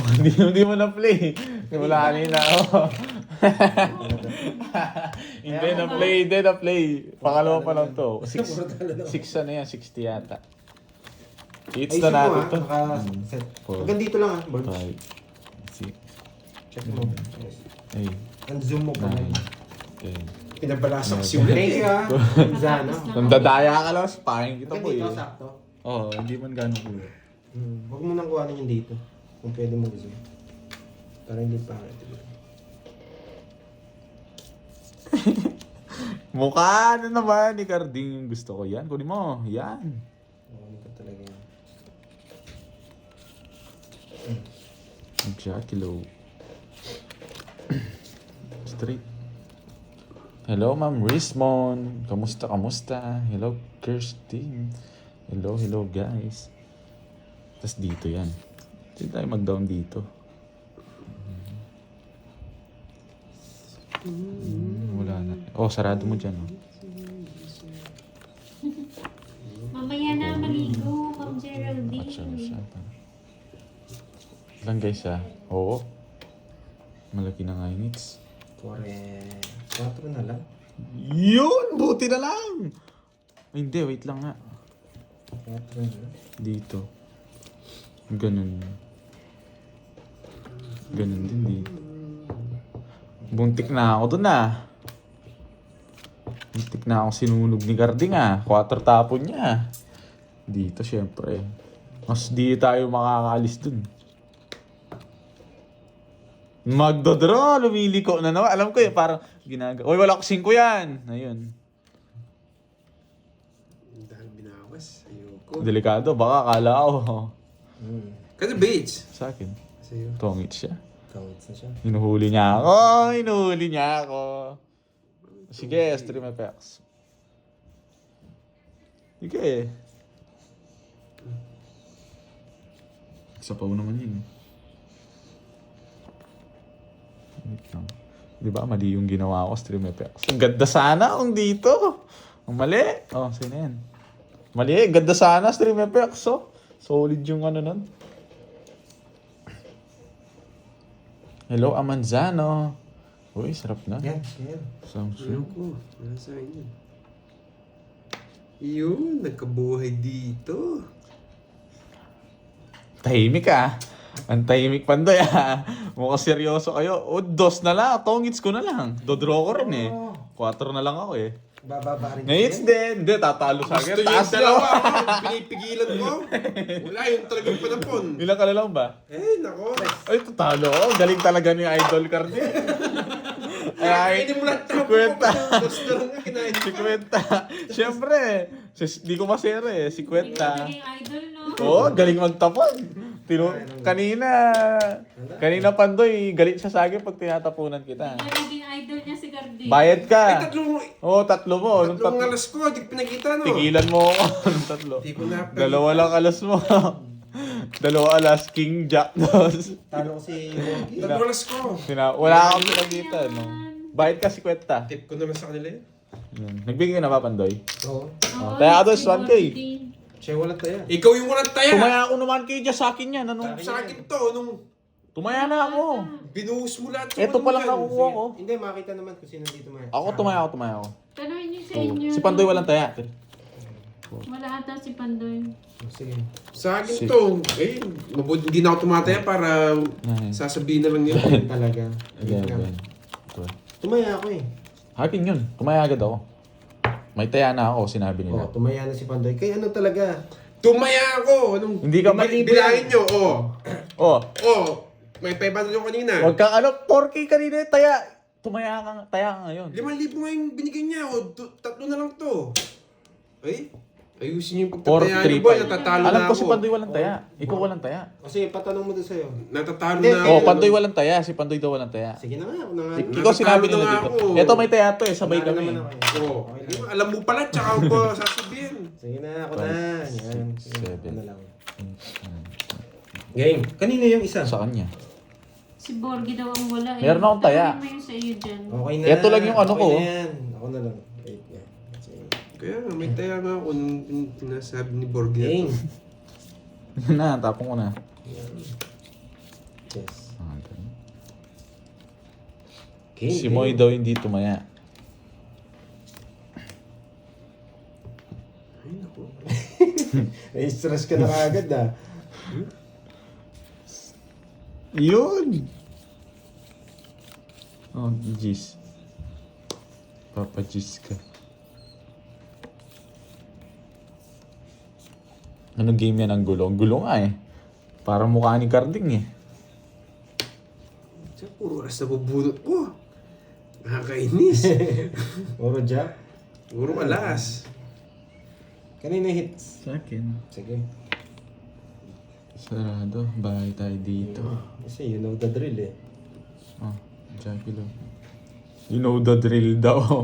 Hindi mo na-play. Wala kanina ako. Hindi na-play. Pangalawa pa lang to. 6 ano yan, 60 yata. Hits na natin to. Naka-set. Hanggang dito lang Birds. 5, 6, Check mo. 8, Ang-zoom mo pa 9, ngayon. 10. Pinabalasak si ulit. Thank you Zana. Nandadaya ka lang, spying kita po Hanggang eh. dito, sakto. Oo, hindi man gano'n po. Huwag mo nang kuhanin yung dito. Kung pwede mo zoom. Para hindi pa ito. Mukha na naman ni Carding yung gusto ko. Yan, kunin mo. Yan. Kuhanin ko talaga yan. Jackilo. Straight. Hello, Ma'am Rismon. Kamusta? Hello, Kirstin. Hello, guys. Tapos dito yan. Hindi tayo mag-down dito. Wala na. Oh, sarado mo dyan. Oh. Mamaya na maligo, Ma'am Geraldine. Lang guys Oo. Malaki na nga yung hits. 4 na lang. Yun! Buti na lang! Ay, hindi, wait lang nga. 4 na lang. Dito. Ganun. Ganun din dito. Buntik na ako dun Buntik na ako sinunog ni Carding 4 tapon niya. Dito syempre. Mas di tayo makakaalis dun. Magdodraw, lumiliko na naman. Alam ko parang ginagawa. Uy, wala ko 5 yan. Ayun. Dahil binawas. Ayoko. Delikado, baka akala ko. Kasi beach. Sa akin. Sa'yo. Tongit siya. Counts na siya. Hinuhuli niya ako. Sige, stream effects. Sige. Isa pa naman yun. Wait lang. Di ba mali yung ginawa ko, stream effects. Ang ganda sana kung dito. Ang mali. Oh, sino yan? Mali, ganda sana stream effects. Oh. Solid yung ano nun. Hello, Amanzano. Uy, sarap na. Yan. Sounds Ayun good. ko. Wala sa akin yun. Yun, nagkabuhay dito. Tahimik Ang tahimik Pandoy Mukhang seryoso kayo. O, 2 na lang. Tongits ko na lang. Dodraw ko rin 4 na lang ako Bababa rin. Ngayits din. Hindi, tatalo sa akin. Gusto yung Taas dalawa. nyo. Pinipigilan ko. Wala yung talagang panapon. Ilang ka na lang ba? Nako. Ay, tatalo ako. Galing talaga ni Idol Carding. Ay, Kainin mo lang tapo. Kwenta. Tapos na lang kinain. 50. Siyempre. Di ko masere. 50. Naging idol, no? Oo, galing magtapon. Kanina Pandoy, galit siya sa akin pag tinatapunan kita. Naging idol niya si Carding. Bayad ka. Ay, tatlong Tatlo mo. Nung tatlong alas ko. Di ko pinakita, no? Tigilan mo ako. Nung tatlo. Di ko na. 2 lang alas mo. 2 alas, King Jack. Talo ko si Wonky. Tatlong alas ko. Wala kang pinagkita, no? Bayad ka 50. Tip ko naman sa kanila yun. Nagbigay ka na ba, Pandoy? Oo. Oo, Kaya ako doon, si 1K. Gordy. Siya walang taya. Ikaw yung walang taya. Tumaya ako naman kayo dyan sa akin yan. Ano? Sa akin to, nung Tumaya na ako. binuhos mo lahat. Ito pa lang dyan. nakukuha ko. Hindi, makita naman kung sino dito may. Ako tumaya ako. Tanungin niyo sa inyo. Si Pandoy walang taya. Wala ata si Pandoy. Sige. Sa akin to, mabuti hindi na ako tumataya para sasabihin na lang yun. Talaga. Again. Tumaya ako Akin yun. Tumaya agad ako. May taya na ako, sinabi nila. Tumaya na si Pandoy. Kaya ano talaga? Tumaya ako. Anong, Hindi ka malibre. bilangin nyo, Oh, may 500 yung kanina. wag kang 4K kanina taya. Taya ka ngayon. 5,000 nga yung binigyan niya. Tatlo na lang to. Ay, ayusin yung 4, pagtataya 3, niyo, boy. 5. Natatalo Alam na ko ako. si Pandoy walang taya. Ikaw walang taya. O sige, patanong mo doon sa'yo. Natatalo Hindi, na ako. Oh, Pandoy walang taya. Si Pandoy daw walang taya. Sige na nga, ako na nga. Ikaw sinabi nila Natatalo na dito. ako. Ito may taya to sabay Wala kami. naman ako Alam mo pala, tsaka ako sasabihin. Sige na, ako na. Yan. Sige, 7. ako na lang. Game. Kanina yung isa. Sa kanya. Si Borgie daw ang wala. Meron akong taya. Tanungin mo yung sa iyo dyan. Okay na. Ito lang yung ano ko. Okay na yan. Ako na lang. Wait nga. Sige. Kaya nga, may taya nga ako nung sinasabi ni Borgia. Game. Na, tapong ko na. Chess. Ah, ganun. Game, Si Moy daw hindi tumaya. Ay, naku. Na-stress ka na kagad ah. Yun! Oh, Gis. Papa Gis ka. Anong game yan ang gulo? Ang gulo nga eh. Parang mukha ni Carding eh. Siya, puro oras na bubunot ko. Nakakainis. Oro Jack. Puro alas. Kanina hits. Sa akin. Sige. Sarado. Bahay tayo dito. Kasi you know the drill eh. Oh, Jackie Love. You know the drill daw.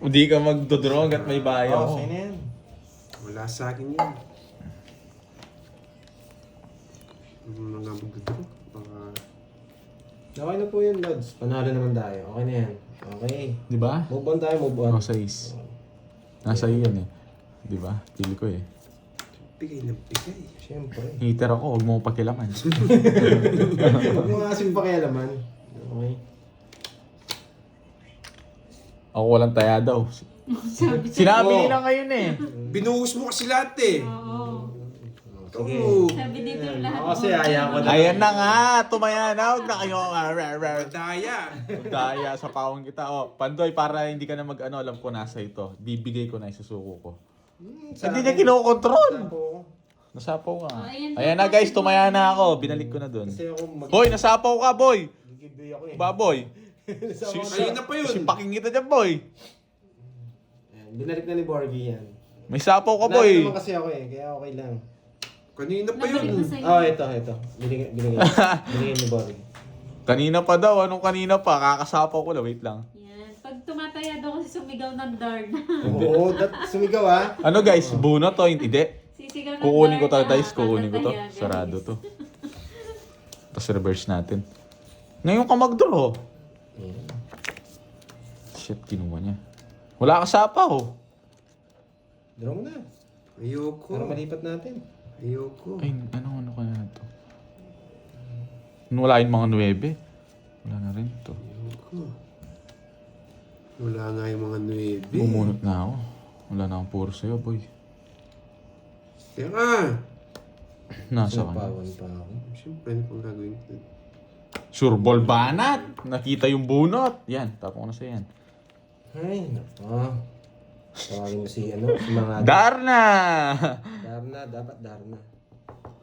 Hindi ka magdodraw hanggat may bayan mo. Sa'yo na yan. Wala sa akin yan. Mga magdudro. Mga... Okay na po yun, Lods. Panalo naman tayo. Okay na yan. Okay. Di ba? Move on tayo, move on. Oh, 6. Nasa iyo yan eh. Di ba? Pili ko eh. Bigay ng bigay. Siyempre. Hater ako, huwag mo pakilaman. Huwag mo kasing pakialaman. Okay. Ako walang taya daw. Sabi sa... Sinabi Oo. nila ngayon eh. Binuhos mo kasi lahat eh. Oo. Sige. Oo. Sabi dito lahat. Ako kasi ayaw ko na. Ayan na nga, tumaya na. Huwag na kayo. Madaya. Daya sa pawang kita. Oh, Pandoy, para hindi ka na mag-ano, alam ko nasa ito. Bibigay ko na, isusuko ko. Hindi niya kinokontrol. Nasapaw ka. Oh, ayan Ayan na na guys, si tumaya Boy. na ako. Binalik ko na dun. Kasi ako mag... Boy, nasapaw ka, boy. Gigibay ako eh. Baboy. Ayun na pa yun. Sipaking kita dyan, boy. Ayan, binalik na ni Borgie yan. May sapaw ka, Nanalo boy. naman kasi ako eh, kaya okay lang. Kanina pa Nabalik yun. ko sa'yo. Oh, ito. Binigay ni Borgie. Kanina pa daw, anong kanina pa? Kakasapaw ko lang, wait lang. Yan. Pag tumataya daw kasi sumigaw ng Darna. Oo, sumigaw ah. Ano guys, bunot o hindi? Sisigaw ng Kukunin ko to Darna, guys, kukunin ko to. kakataya, guys. Sarado to. Tapos reverse natin. Ngayon ka mag-draw. Shit, kinuha niya. Wala ka sapaw. Draw mo na. Ayoko. Para malipat natin. Ayoko. Ay, ano kaya na to? Wala yung mga 9. Wala na rin to. Ayoko. Wala nga yung mga 9. Bumunot na ako. Wala na akong puro sa'yo, boy. Teka. Nasa ka na. Pawan pa ako. Siyempre, ano pang gagawin ko? Sureball banat! Nakita yung bunot. Yan, tapon ko na sa'yo yan. Ay, nako. Tawagin mo si mga... Darna! Darna, dapat Darna.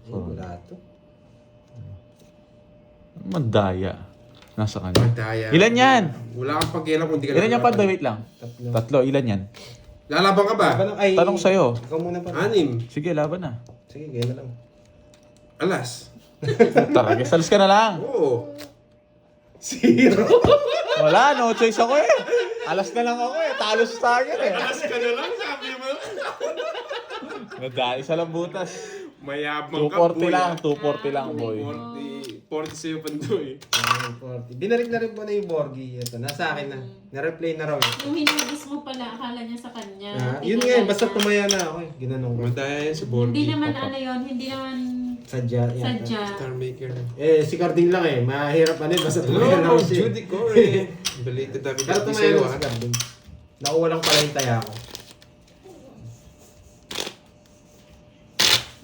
Ay, wala to. Madaya. Nasa kanya. Madaya. Ilan yan? Wala kang pakialam kung di ka Ilan yan pa? nakakatawa. Wait lang. Tatlo. Tatlo, ilan yan? Lalaban ka ba? Ay, Tanong sa'yo. Ikaw muna pa. 6. Sige, laban na. Sige, gaya na lang. Alas. Tara, salis ka na lang. Oo. 0. Wala, no choice ako eh. Alas na lang ako eh. Talo sa akin eh. Alas ka na lang, sabi mo. Isa lang butas. Mayabang ka, 240 lang, 240 lang, boy. 40 sa'yo, Pandoy. 40. Binalik na rin po na yung Borgie. Ito, nasa akin na. Na-replay na raw eh. Yung hinubis mo pala, akala niya sa kanya. Yun nga eh, basta tumaya na ako eh. Ginanong ko. Madaya yan sa Hindi Borgie. naman ano yun, hindi naman Sadya. yan. sadya. Star Maker. Si Carding lang eh. Mahirap ano eh. Basta tumaya na No, ako siya. Judy Corey. Belated happy Pero birthday tumaya sa'yo, na ha? si Carding. Nakuha lang pala yung taya ko.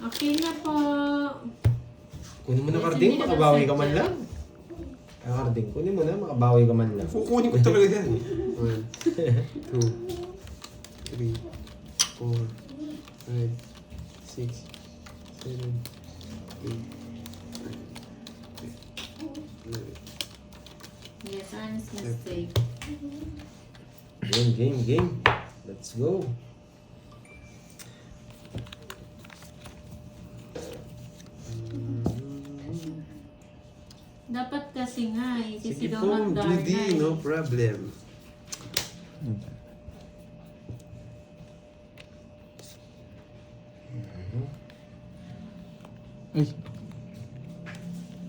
Okay na po. Kunin mo na Yes, Carding, hindi naman makabawi ka sadya. man lang. Carding, kunin mo na, makabawi ka man lang. Kukunin ko talaga yan. 1, 2, 3, 4, 5, 6, 7, 8, Yes, honest mistake. Game. Let's go. Dapat kasi nga, Sige sisigaw po, ng Darna. Judy, no problem. Ay,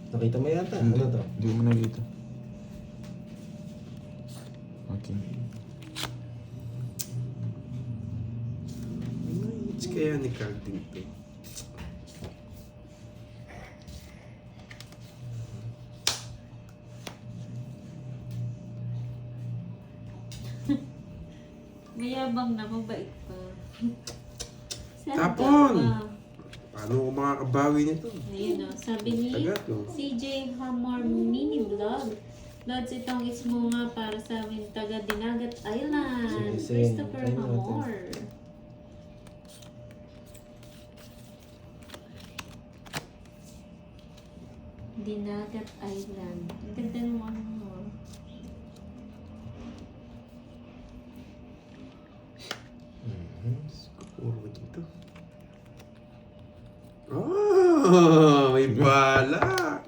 Nakita mo yata. Ano to? hindi mo nakita. Okay. It's kaya ni Carding to. Mayabang na, mabait pa. Sana Tapon! ka. Paano ko makakabawi nito? Ayun o, sabi ni Tagat, no? CJ Hamor Mini Vlog. Lods, itong ismo nga para sa amin taga Dinagat Island. Sige, Christopher tayo natin. Hamor. Dinagat Island. Ang ganda ng ano mo. Puro ko dito. Oh, may bala.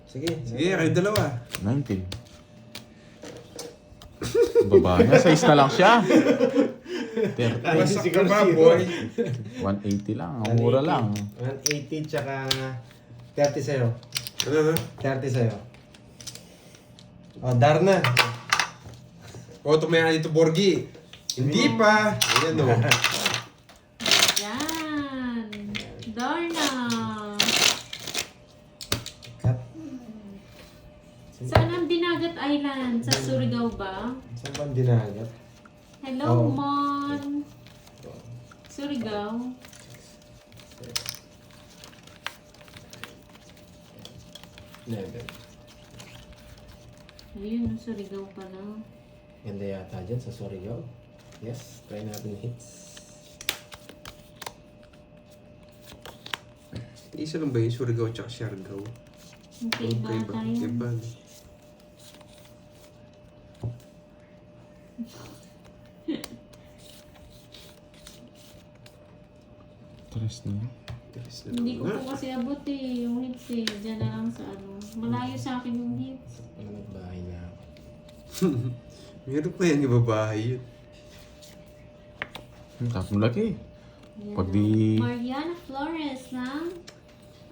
Sige. Sige, kayo dalawa. 19. Baba niya, size na lang siya. 30. Basta ka ba, boy? 180 lang, ang mura lang. 180 tsaka 30 sa'yo. Ano na? 30 sa'yo. Oh, Darna. O, tumaya dito, Borgi. Hindi pa. Ayan, o. Yan. Darna. Cut. Saan ang Dinagat Island? Sa Surigao ba? Saan ba ang dinagat? Hello, Oh. Mon. Surigao. Never. Ayun, Surigao pala. Ganda yata dyan sa Surigao. Yes, try natin hits. Isa lang ba yung Surigao tsaka Siargao? Okay, ba tayo? Iba. Tres na yun. Tiris na Hindi ko lang. po kasi abot eh, yung hits eh. Diyan na lang sa ano. Malayo sa akin yung hits. Wala nagbahay na ako. Meron pa yan ibabahay yun. Tapos laki. Yan, Pag di- Mariana Flores ng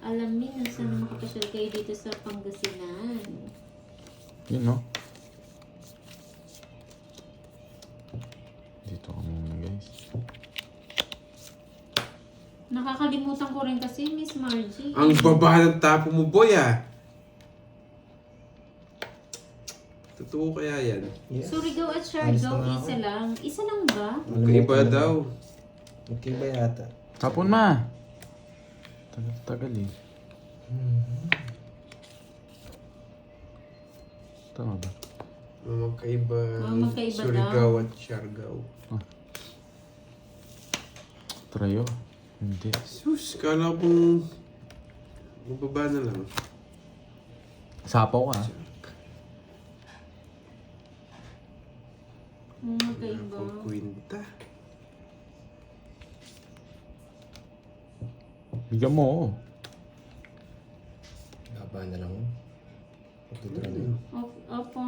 Alamin na sana makapasyal kayo dito sa Pangasinan. Yun, no? Dito ka muna, guys. Nakakalimutan ko rin kasi, Miss Margie. Ang baba ng tapo mo, boy, ah. Totoo kaya yan? Yes. Surigao at Alis Siargao, na nga ako. isa lang. Isa lang ba? Magkaiba daw. Magkaiba yata. Tapon ma! Tagal eh. Tama ba? Magkaiba. Magkaiba Surigao daw. at Siargao. Trayo. Hindi. Sus, kala ko pong mababa na lang. Sapaw ka. Magkaiba. Pagkwinta. Bigyan mo. Oh. Baba na lang. Pagtuturo na yun. Opo,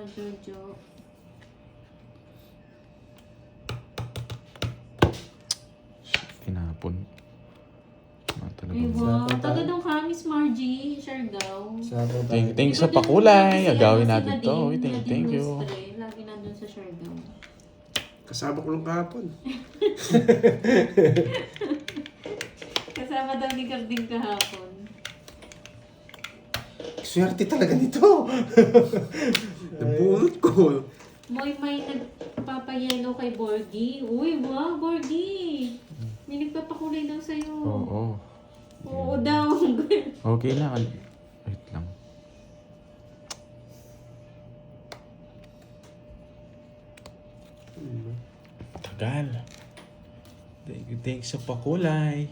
Jojo. Tinapon. Talaga. Ay, wow. Taga doon ka, Miss Margie, Siargao. Sapo tayo. Thanks sa Di ba pakulay. din- Agawin si natin Nadine- to. Uy, Nadine thank you. Lustre, lagi nandun sa Siargao. Kasama ko lang kahapon. Kasama daw ni Carding kahapon. Swerte talaga nito. Nabunot ko. May nagpapayelo kay Borgie. Uy, wow, Borgie! May nagpapakulay daw sa'yo. Oo. Oo daw. Okay na. Wait lang. Tagal. Thanks sa pakulay.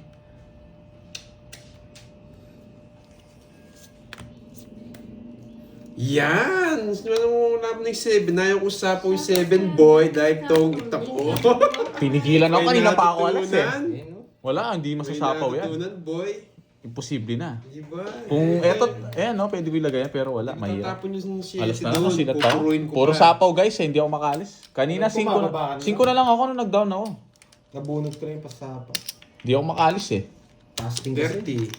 Yan! Ano mo naman ng 7? Ayaw ko sa po yung 7, boy. Dahil tong itak ko. Pinigilan ako. May Kanina pa ako alas eh. natutunan. Ayun, no? Wala, hindi May masasapaw yan. natutunan, boy. Imposible na. Diba? Kung eto, ayan no, pwede ko ilagay yan, pero wala, mahirap. Tatapon yung Alas 7 na lang doon. sila tao. Pupuruin ko Puro pa. sapaw guys, eh, hindi ako makalis. Kanina Ba't bumababa ka 5 na? na lang ako nung nag-down ako. Nabunot ko na yung pasapa. Hindi ako makalis eh. Casting kasi. 30.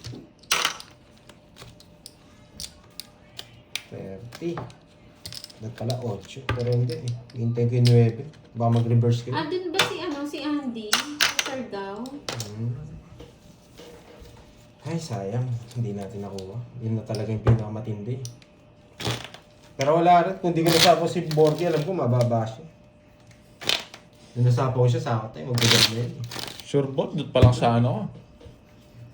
30. Dapat pala 8. Pero hindi eh. Hintay ko yung 9. Baka mag-reverse kayo. Dun ba si Andy? Siargao? Ay, sayang. Hindi natin nakuha. Yun na talaga yung pinakamatindi. Pero wala rin. Kung di ko nasapa si Borgie, alam ko mababa siya. Nung nasapaw siya sa akin tayo, magbigat na yun. Sure ball, doon pa lang sa ano.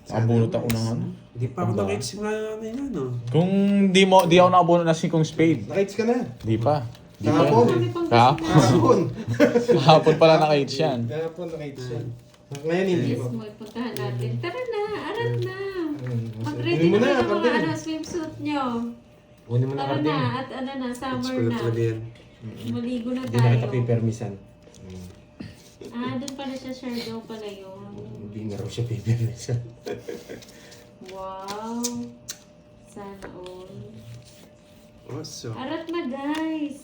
Abunot ako ng ano. Hindi pa ako nakiksimula na yan, no? Kung di ako nakabunot na singkong spade. Nakits ka na. Di pa. Di pa Kahapon. yan. Kami pang Kahapon. Kahapon. Kahapon pala naka-hits yan. Kahapon nakits yan. Ngayon hindi Yes, pa. mo, puntahan natin. Tara na, arat na. Mag-ready Kunin mo na kayo na, ng mga Cardin. swimsuit nyo. Kunin mo na, Tara Cardin. na, at ano na, It's summer ko na na. talaga yan. Maligo na Hindi na kita tayo. pipermisan. Doon pala siya, share daw pala yun. Hindi na raw siya pipermisan. Wow. Sana all. Awesome. Arat na, guys.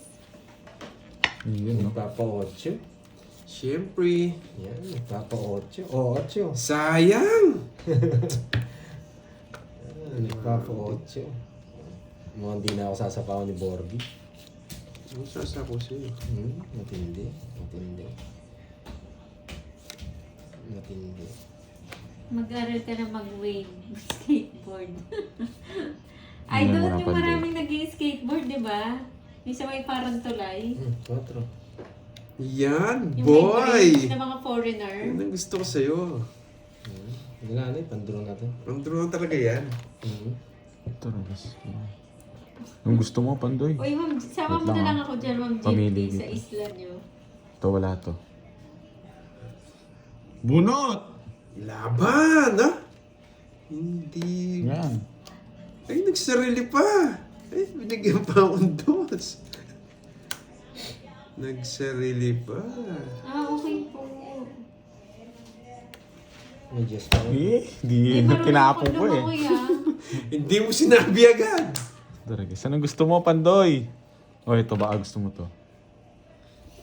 Yun, no? Nagpapa-8. Siyempre. Yan, nagpapa-8. O, 8. Sayang! Nagpapa-8. Mukhang hindi na ako sasapawan ni Borgie. Ano sasa ko sa'yo? Matindi. Matindi. Matindi. Mag-aral ka na mag-wave skateboard. Ay, Hindi mo doon yung napandi. maraming nag-skateboard, di ba? Yung sa may parang tulay. 4. Yan, Yung boy! may bridge na mga foreigner. Yan ang gusto ko sa'yo. Wala na eh, panduro natin. Ang drone talaga yan. Talaga. Yung gusto mo, Pandoy. Uy, ma'am, sama Wait mo na lang, lang ah. ako dyan, ma'am Pamili Jenny, sa dito. isla nyo. Ito, wala to. Bunot! Laban, ha? Hindi. Yan. Ay, nagsarili pa. Ay, binigyan pa akong dos. Nagsarili pa. Okay po. May just pa. Di na tinapon ko eh. Hindi mo sinabi agad. Talaga. Saan ang gusto mo, Pandoy? O, ito ba? Gusto mo to?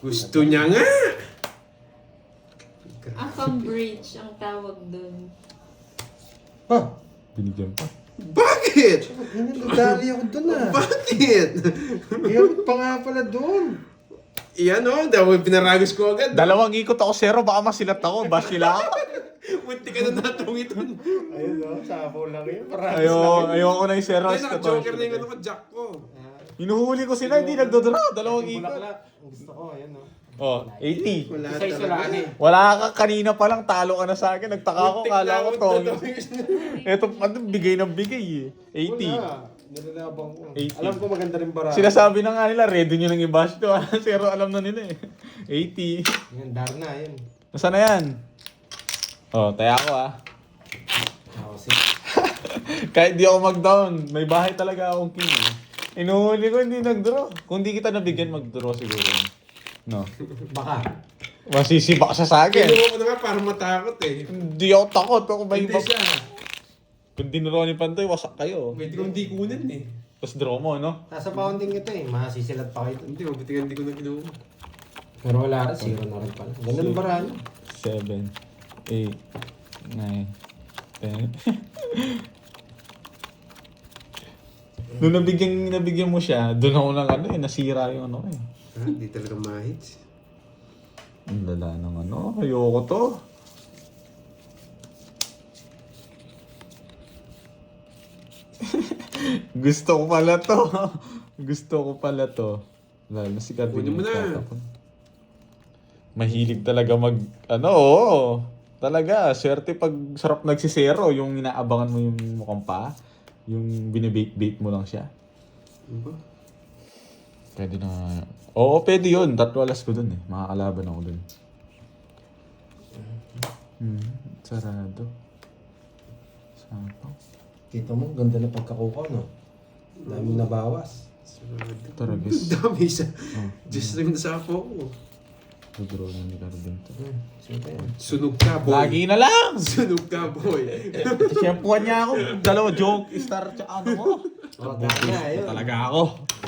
Gusto niya nga. Afang Bridge ang tawag dun. Ha? Binigyan pa. Bakit? Nadali ako dun ah. Bakit? Iyabot pa nga pala dun. Iyan o, dahil pinaragos ko agad. Dalawang ikot ako, zero. Baka masilat ako. Bash nila ako. Munti ka na natungitan. Ayun o, sabaw lang yun. Ayoko na yung zero. Ay, naka-joker na yung ano ko, jack ko. Hinuhuli ko sila, hindi nagdodraw. Dalawang ikot. Bulaklak. Ang gusto ko, ayun o. Oh, 80. Wala Isa-isa talaga. lang eh. Wala ka kanina pa lang, talo ka na sa akin. Nagtaka ako, Muntik kala na ko ako to. tatawis na. Ito, ano, bigay ng bigay eh. 80. Wala. Nilalabang ko. 80. Alam ko maganda rin bara. Sinasabi na nga nila, ready nyo nang i-bash to. Zero, alam na nila eh. 80. Yan, Darna, yun. Nasaan na yan? Oh, taya ko ah. Ako si. Kahit di ako mag-down, may bahay talaga akong king eh. Inuhuli ko, hindi nag-draw. Kung di kita nabigyan, mag-draw siguro. No. Baka. Masisibak siya sa akin. Kinuha ko na nga para matakot eh. Hindi ako takot. Ako ba yung Hindi siya. Kung dinuro ni Pantoy, wasak kayo. Pwede kong di kunin eh. Tapos draw mo, no? Nasa pounding ito eh. Masisilat pa kayo. Hindi, mabitigan di ko na kinuha. Pero wala rin. Zero na rin pala. Ganda ng baraan. 7, 8, 9, 10. Nung nabigyan mo siya, doon ako ng ano eh, nasira yung ano eh. Ha? Hindi talaga mahits. Ang lala ng ano, ayoko to. Gusto ko pala to. Gusto ko pala to. Lalo si Cardin. Kunin mo na. Mahilig talaga mag, ano, oo. Talaga, swerte pag sarap nagsisero, yung inaabangan mo yung mukhang pa. Yung binibait-bait mo lang siya. Ano ba? Pwede na. Oo, pwede yun. Tatlo alas ko dun eh. Makakalaban ako dun. Sarado. Sapaw. Kita mo, ganda na pagkakuha, no? Dami nabawas. Sarado. Taragis. Dami siya. Oh, Just lang sa apo ko. Dudro na ni Cardin to. Sino pa yan? Sunog ka, boy. Lagi na lang! Sunog ka, boy. Siyempuan niya ako. Dalawa joke, star, tsaka ano mo. Darna, ayun. Talaga ako.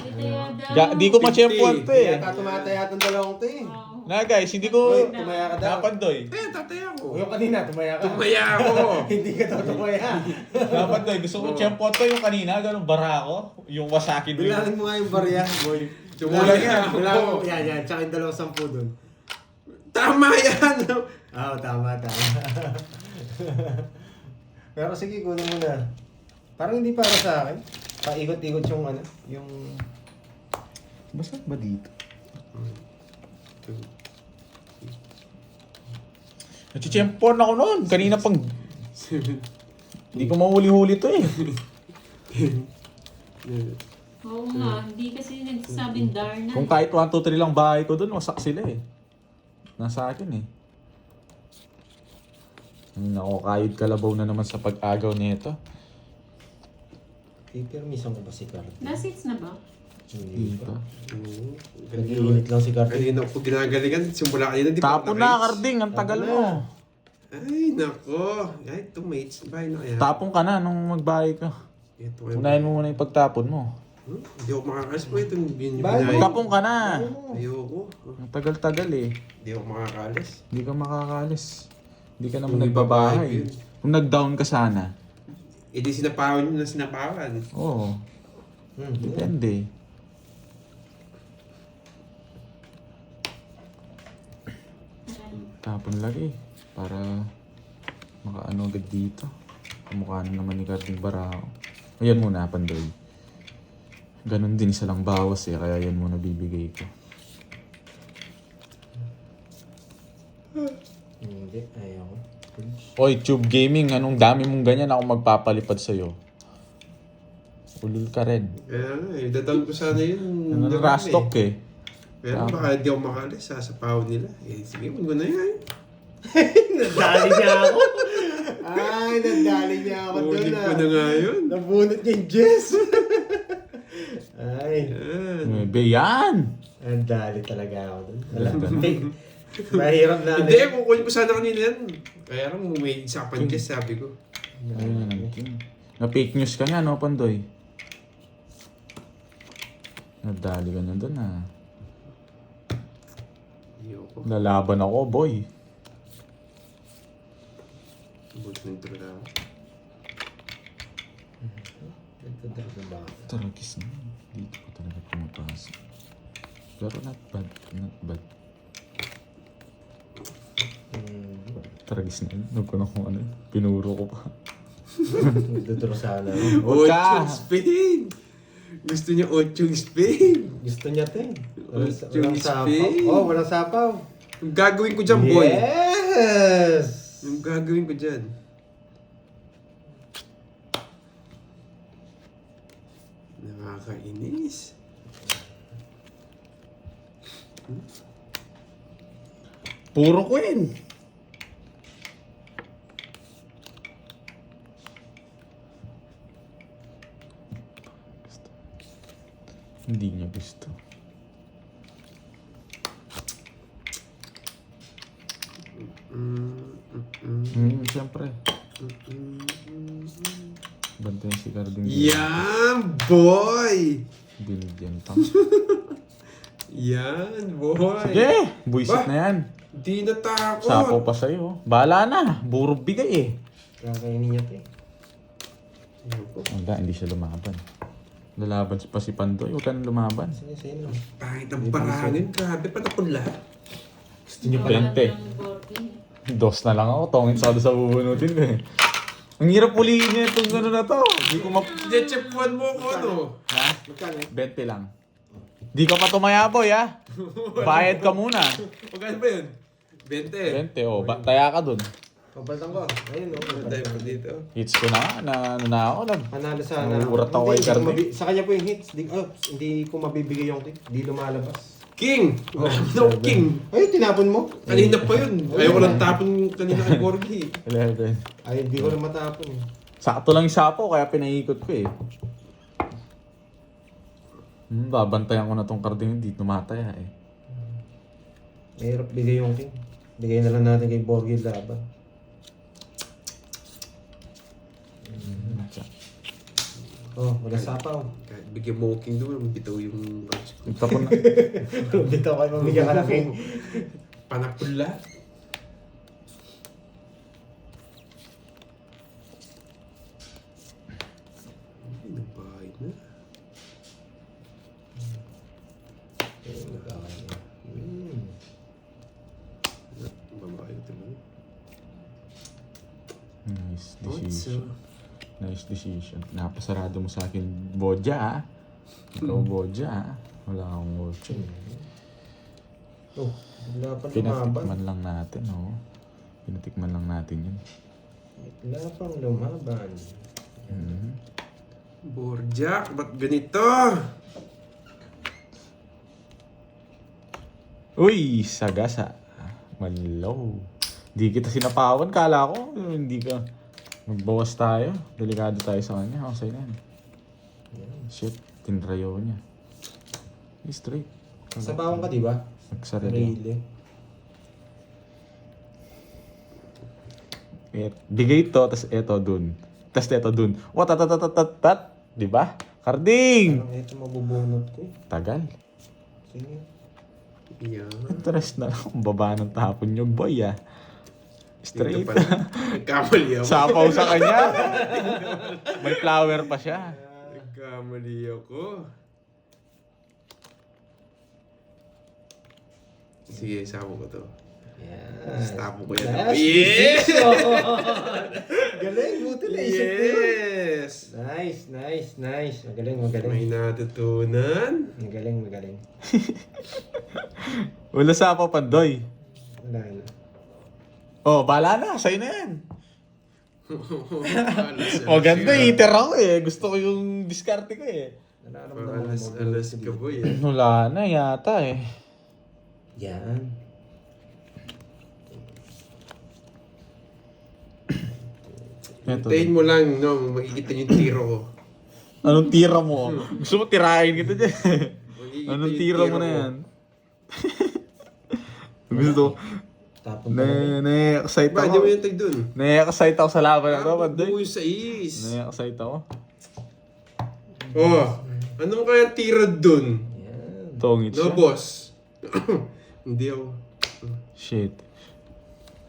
Ito Di ko ma-siyempuan to eh. Kaya tatumata itong dalawang to eh. Na guys, hindi ko Uy, tumaya ka daw. napandoy. Eh, tataya ko. Yung kanina, tumaya ka. Tumaya ako. Hindi ka daw tumaya. Napandoy. Gusto ko siyempuan to yung kanina. Ganun bara ako. Yung wasaki doon. Bilangin mo nga yung barya, boy. Tumulang yan. Bilangin mo. Yan. Tsaka yung 210 dun. Tama yan. Oo, tama. Pero sige, kunin mo na. Parang hindi para sa akin. Paikot-ikot yung ano, yung... Basta ba dito? 2, Nachichempon ako noon. Kanina pang... Hindi ko mahuli-huli to eh. Oo nga, hindi kasi nagsasabing Darna. Kung kahit 1, 2, 3 lang bahay ko doon, wasak sila eh. Nasa akin eh. Ay nako, kayod kalabaw na naman sa pag-agaw nito. Pipirmisan ko ba si Cardi? Last hits na ba? Hindi Dito. pa. Nag-iinit lang si Cardi. Kanina ko ginagalingan. Simula kanina. Di pa ako Tapo na, naka-hits. Carding. Ang tagal mo. Ay, nako. Ay, tomates. Bahay na kaya. Tapong ka na nung magbahay ka. Ito kayo. Unahin mo muna yung pagtapon mo. Hindi ako makakalis po ito. Bahay. Tapong ka na. Ayoko. Ang tagal-tagal eh. Hindi ako makakalis. Hindi ka makakalis. Hindi ka naman Kung nagbabahay. ibabahay ko yun. Kung nag-down ka sana. Eh di sinapawan nyo na sinapawan. Oo. Depende. Tapon lagi. Para makaano agad dito. Kamukha na naman ni Carding Barao. Ayan muna, Pandoy. Ganon din, isa lang bawas eh. Kaya yan muna bibigay ko. Hindi, ayaw ko. Oy, Tube Gaming, anong dami mong ganyan ako magpapalipad sa'yo. Ulul ka rin. Kaya nga eh. Dadown ko sana yun. Ano na rastok eh. Pero baka hindi ako makalis. Sasapawan nila. Eh sige, mag na yan. Nadali niya ako. Ay, nadali niya ako doon Ulit ko na nga yun. Nabunot niya yung Jess. Ay, Yan. Nuebe yan! nadali talaga ako doon. Wala. Mahirap na. Hindi, kukunin ko sana kanina yan. Kaya lang may isa pang Jess, sabi ko. Ayun na natin. Na-fake news ka nga, no, Pandoy? Nadali ka na doon, ha. Ayoko. Lalaban ako, boy. Buti na ito na ako. Nagtadrag ba? Taragis na. Dito ko talaga pumapasok. Pero not bad. Not bad. Taragis na yun. Huwag ko na kung ano. Pinuro ko pa. Nagdodro sana. Huwag ka! Ochong Spain! Gusto niya Ochong Spain! Gusto niya to eh. Walang Yung sapaw. Spain. Oh, walang sapaw. Yung gagawin ko dyan, boy! Yes! Yung gagawin ko dyan. Nakakainis. Puro queen! Hindi niya gusto. Siyempre. Bantayan si Carding. Yan, boy! Binigyan pa. Yan, boy! Sige! Buisit Ba? na yan. Di natakot! Sapo pa sa'yo. Bahala na. Burog bigay eh. Kakainin niya to eh. Hindi siya lumaban. Lalaban pa si Pandoy. Huwag ka nang lumaban. Sige, sige na. Pangit ang parangin. Grabe, patapon lahat. Gusto niyo Wala 20. ng Borgi. Dos na lang ako. Tongin sa bubunutin ko eh. Ang hirap ulihin niya itong gano'n na to. Di ko Chechepuan mo ako, ano? Ha? Magkano? 20 lang. Di ka pa tumaya, boy, ha? Bayad ka muna. Magkano ba yun? 20. 20, oh. Taya ka dun. Pagbaltan ko. Ayun o. Ano tayo pa dito? Hits ko na nga. Ano na ako. Panalo sana. Urat ako kay Hindi, Cardi. Sa kanya po yung hits. Hindi ko mabibigay yung kick. Hindi lumalabas. King! No, King! Ay, tinapon mo? Kanina pa yun. Ayaw ko lang tapon kanina kay Borgi. 11. Ay, hindi ko rin matapon eh. Sakto lang yung sapo, kaya pinaikot ko eh. Babantayan ko na tong Carding. Hindi tumataya eh. Mahirap bigay yung king. Bigay na lang natin kay Borgi laban. Oh, wala sapaw. Kahit bigyan mo ko King doon, bitaw yung match ko. Tapon na. Dito kayo mamigyan ka ng king. Panapon lahat. Ay, nagbahay na. Babae ito naman. Nice Oh, decision. Nice decision. Napasarado mo sa akin, Bodja, ah. Ikaw, Bodja, ah. Wala akong Bodja. Oh, wala pa lumaban. Pinatikman lang natin, oh. Pinatikman lang natin yun. Wala pang lumaban. Mhm. Borjak, ba't ganito? Uy, sagasa. Malaw. Di kita sinapawan. Kala ko, hindi ka. Magbawas tayo. Delikado tayo sa kanya. Okay na yan. Shit, tinrayo niya. Straight. Sa bawang ka, di ba? Nagsarili. Really? Bigay ito, tas eto dun. Tas eto dun. Watatatatat. Diba? Karding! Parang ito mabubunot ko eh. Tagal. Sige. Yan. Interest na lang. Baba ng tapon yung boy ah. Straight. Ito pala. Nagkamali ako. Sapaw sa kanya. May flower pa siya. Nagkamali ako. Sige, sapo ko to. Yan. Tapo ko yan. Yes! Yes! Galing, buti na isip ko yun. Yes! Nice. Magaling. May natutunan. Magaling. Wala sapaw pandoy. Wala na. Oh, bala na. Sa'yo na yan. Alas, Oh, ganda. alas, Iter ako eh. Gusto ko yung diskarte ko eh. Nararamdaman mo. alas ka boy eh. Wala na yata eh. Yan. Eto. Hintayin mo lang, no? Makikita niyo yung tiro ko. Anong tira mo? Gusto mo tirahin kita dyan. Makikita Anong yung tira mo tiro na ko. yan? Gusto ko. Tapon ka na. Na-excite Ba, ako. di mo yung tag dun? Na-excite ako sa laban na to, Pandoy. Buhay sa is. Na-excite ako. Oh, anong kaya tira dun? Yan. Tongit No, siya. boss. Hindi ako. Shit.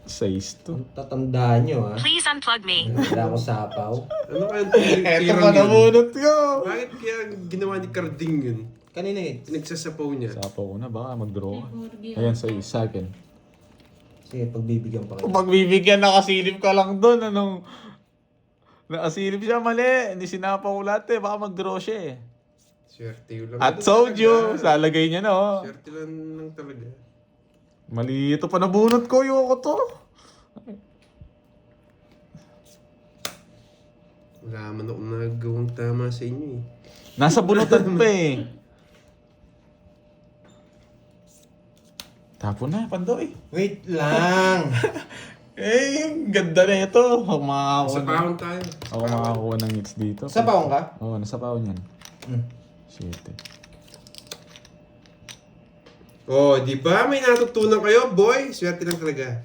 Sais to. Ang tatandaan nyo, ha? Please unplug me. Wala ako sapaw. Ano kaya Eto tira pa yun? nabunot ko. Bakit kaya ginawa ni Carding yun? Kanina eh. Pinagsasapaw niya. Sapaw ko na, baka mag-draw ka. Borgie. Ayan, sa akin. Sige, pagbibigyan pa kayo. Kung pagbibigyan, nakasilip ka lang doon. Anong... Nakasilip siya, mali. Hindi sinapaw ko lahat eh. Baka mag-draw siya eh. Swerte yun lang. At Ito told talaga. you. Salagay niya na oh. Swerte lang talaga. Mali ito pa nabunot ko. Ayoko to. Wala man ako nagawang tama sa inyo eh. Nasa bunutan pa eh. Tapon na, Pandoy. Wait lang! Eh, yung ganda na ito. Ako makakakuha Sa ng... pahon tayo. Ako makakakuha ng hits dito. Sapaw ka? Oo, nasa pahon yan. Hmm. Shit eh. Oh, di ba? May natutunan kayo, boy. Swerte lang talaga.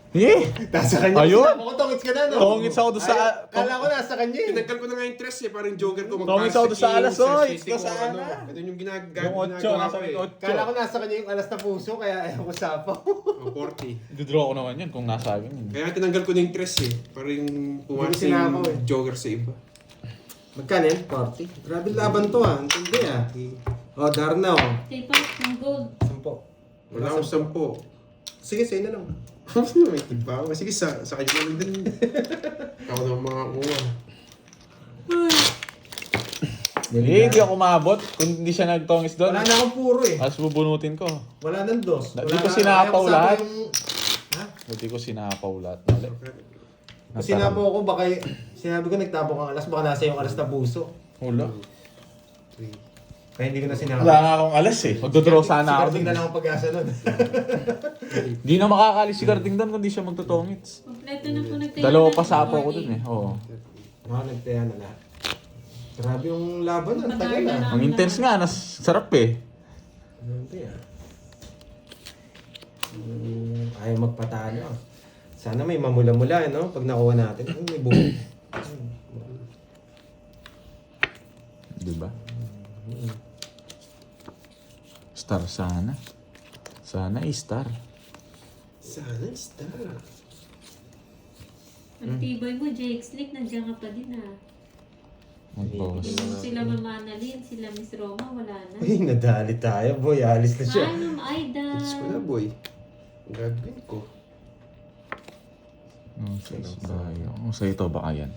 Eh! Nasa kanya. Ayun! Ako tongits ka na, no? Tongits ako doon sa... Kala ko nasa kanya eh. Pinagkal ko na nga yung tres eh. Parang joker ko. Tongits ako doon sa alas, oy. Ito Sa sana. Ito yung Yung 8, nasa may 8. Kala ko nasa kanya yung alas na puso, kaya ayaw ko sapaw. Oh, 40. Didraw ko naman yan kung nasa akin yun. Kaya tinanggal ko na yung tres eh. Para yung pumasok Hindi ko sinapaw yung eh. joker sa iba. Magkano yan? 40? Grabe laban to ah. Hindi ah. Oh, Darna oh. Say pa, yung gold. 10. Wala akong 10. Sige, sa'yo na lang. May tiba ako. Sige, sa kanya lang din. Ako na mga kuha. Eh, hindi ako maabot. Kung hindi siya nagtongis doon. Wala na akong puro eh. Alas bubunutin ko. Wala nang dos. Di ko sinapaw lahat. Ha? Hindi ko sinapaw lahat. Mali. Kung sinapaw ko, baka sinabi ko nagtapok ang alas, baka nasa yung alas na puso. Wala. Kaya hindi ko na sinapaw. Wala nga akong alas eh. Magdodraw sana ako Sigating dun. na lang ang pag-asa nun. Di na makakalis si Garding doon kung di siya magtotongits. Kompleto na po nagtayo. Dalawa na pa ng sapaw ko Borgie. dun eh. Oo. Mga nagtaya na lahat. Grabe yung laban, ang tagal ah. Ang intense nga. Sarap eh. Grabe ah. Ayaw magpatalo ah. Sana may mamula-mula no? Pag nakuha natin. May buhok. Diba? Star sana. Sana star. Sana star. Ang tibay mo, Jake Slick, nandiyan ka pa din ah. Mag-boss. Sila Mama Annalyn, sila Miss Roma, wala na. Uy, nadali tayo boy. Alis na siya. Hi, Ma'am Aida. It's ko na, boy. Ang gagawin ko. Sa ito baka yan.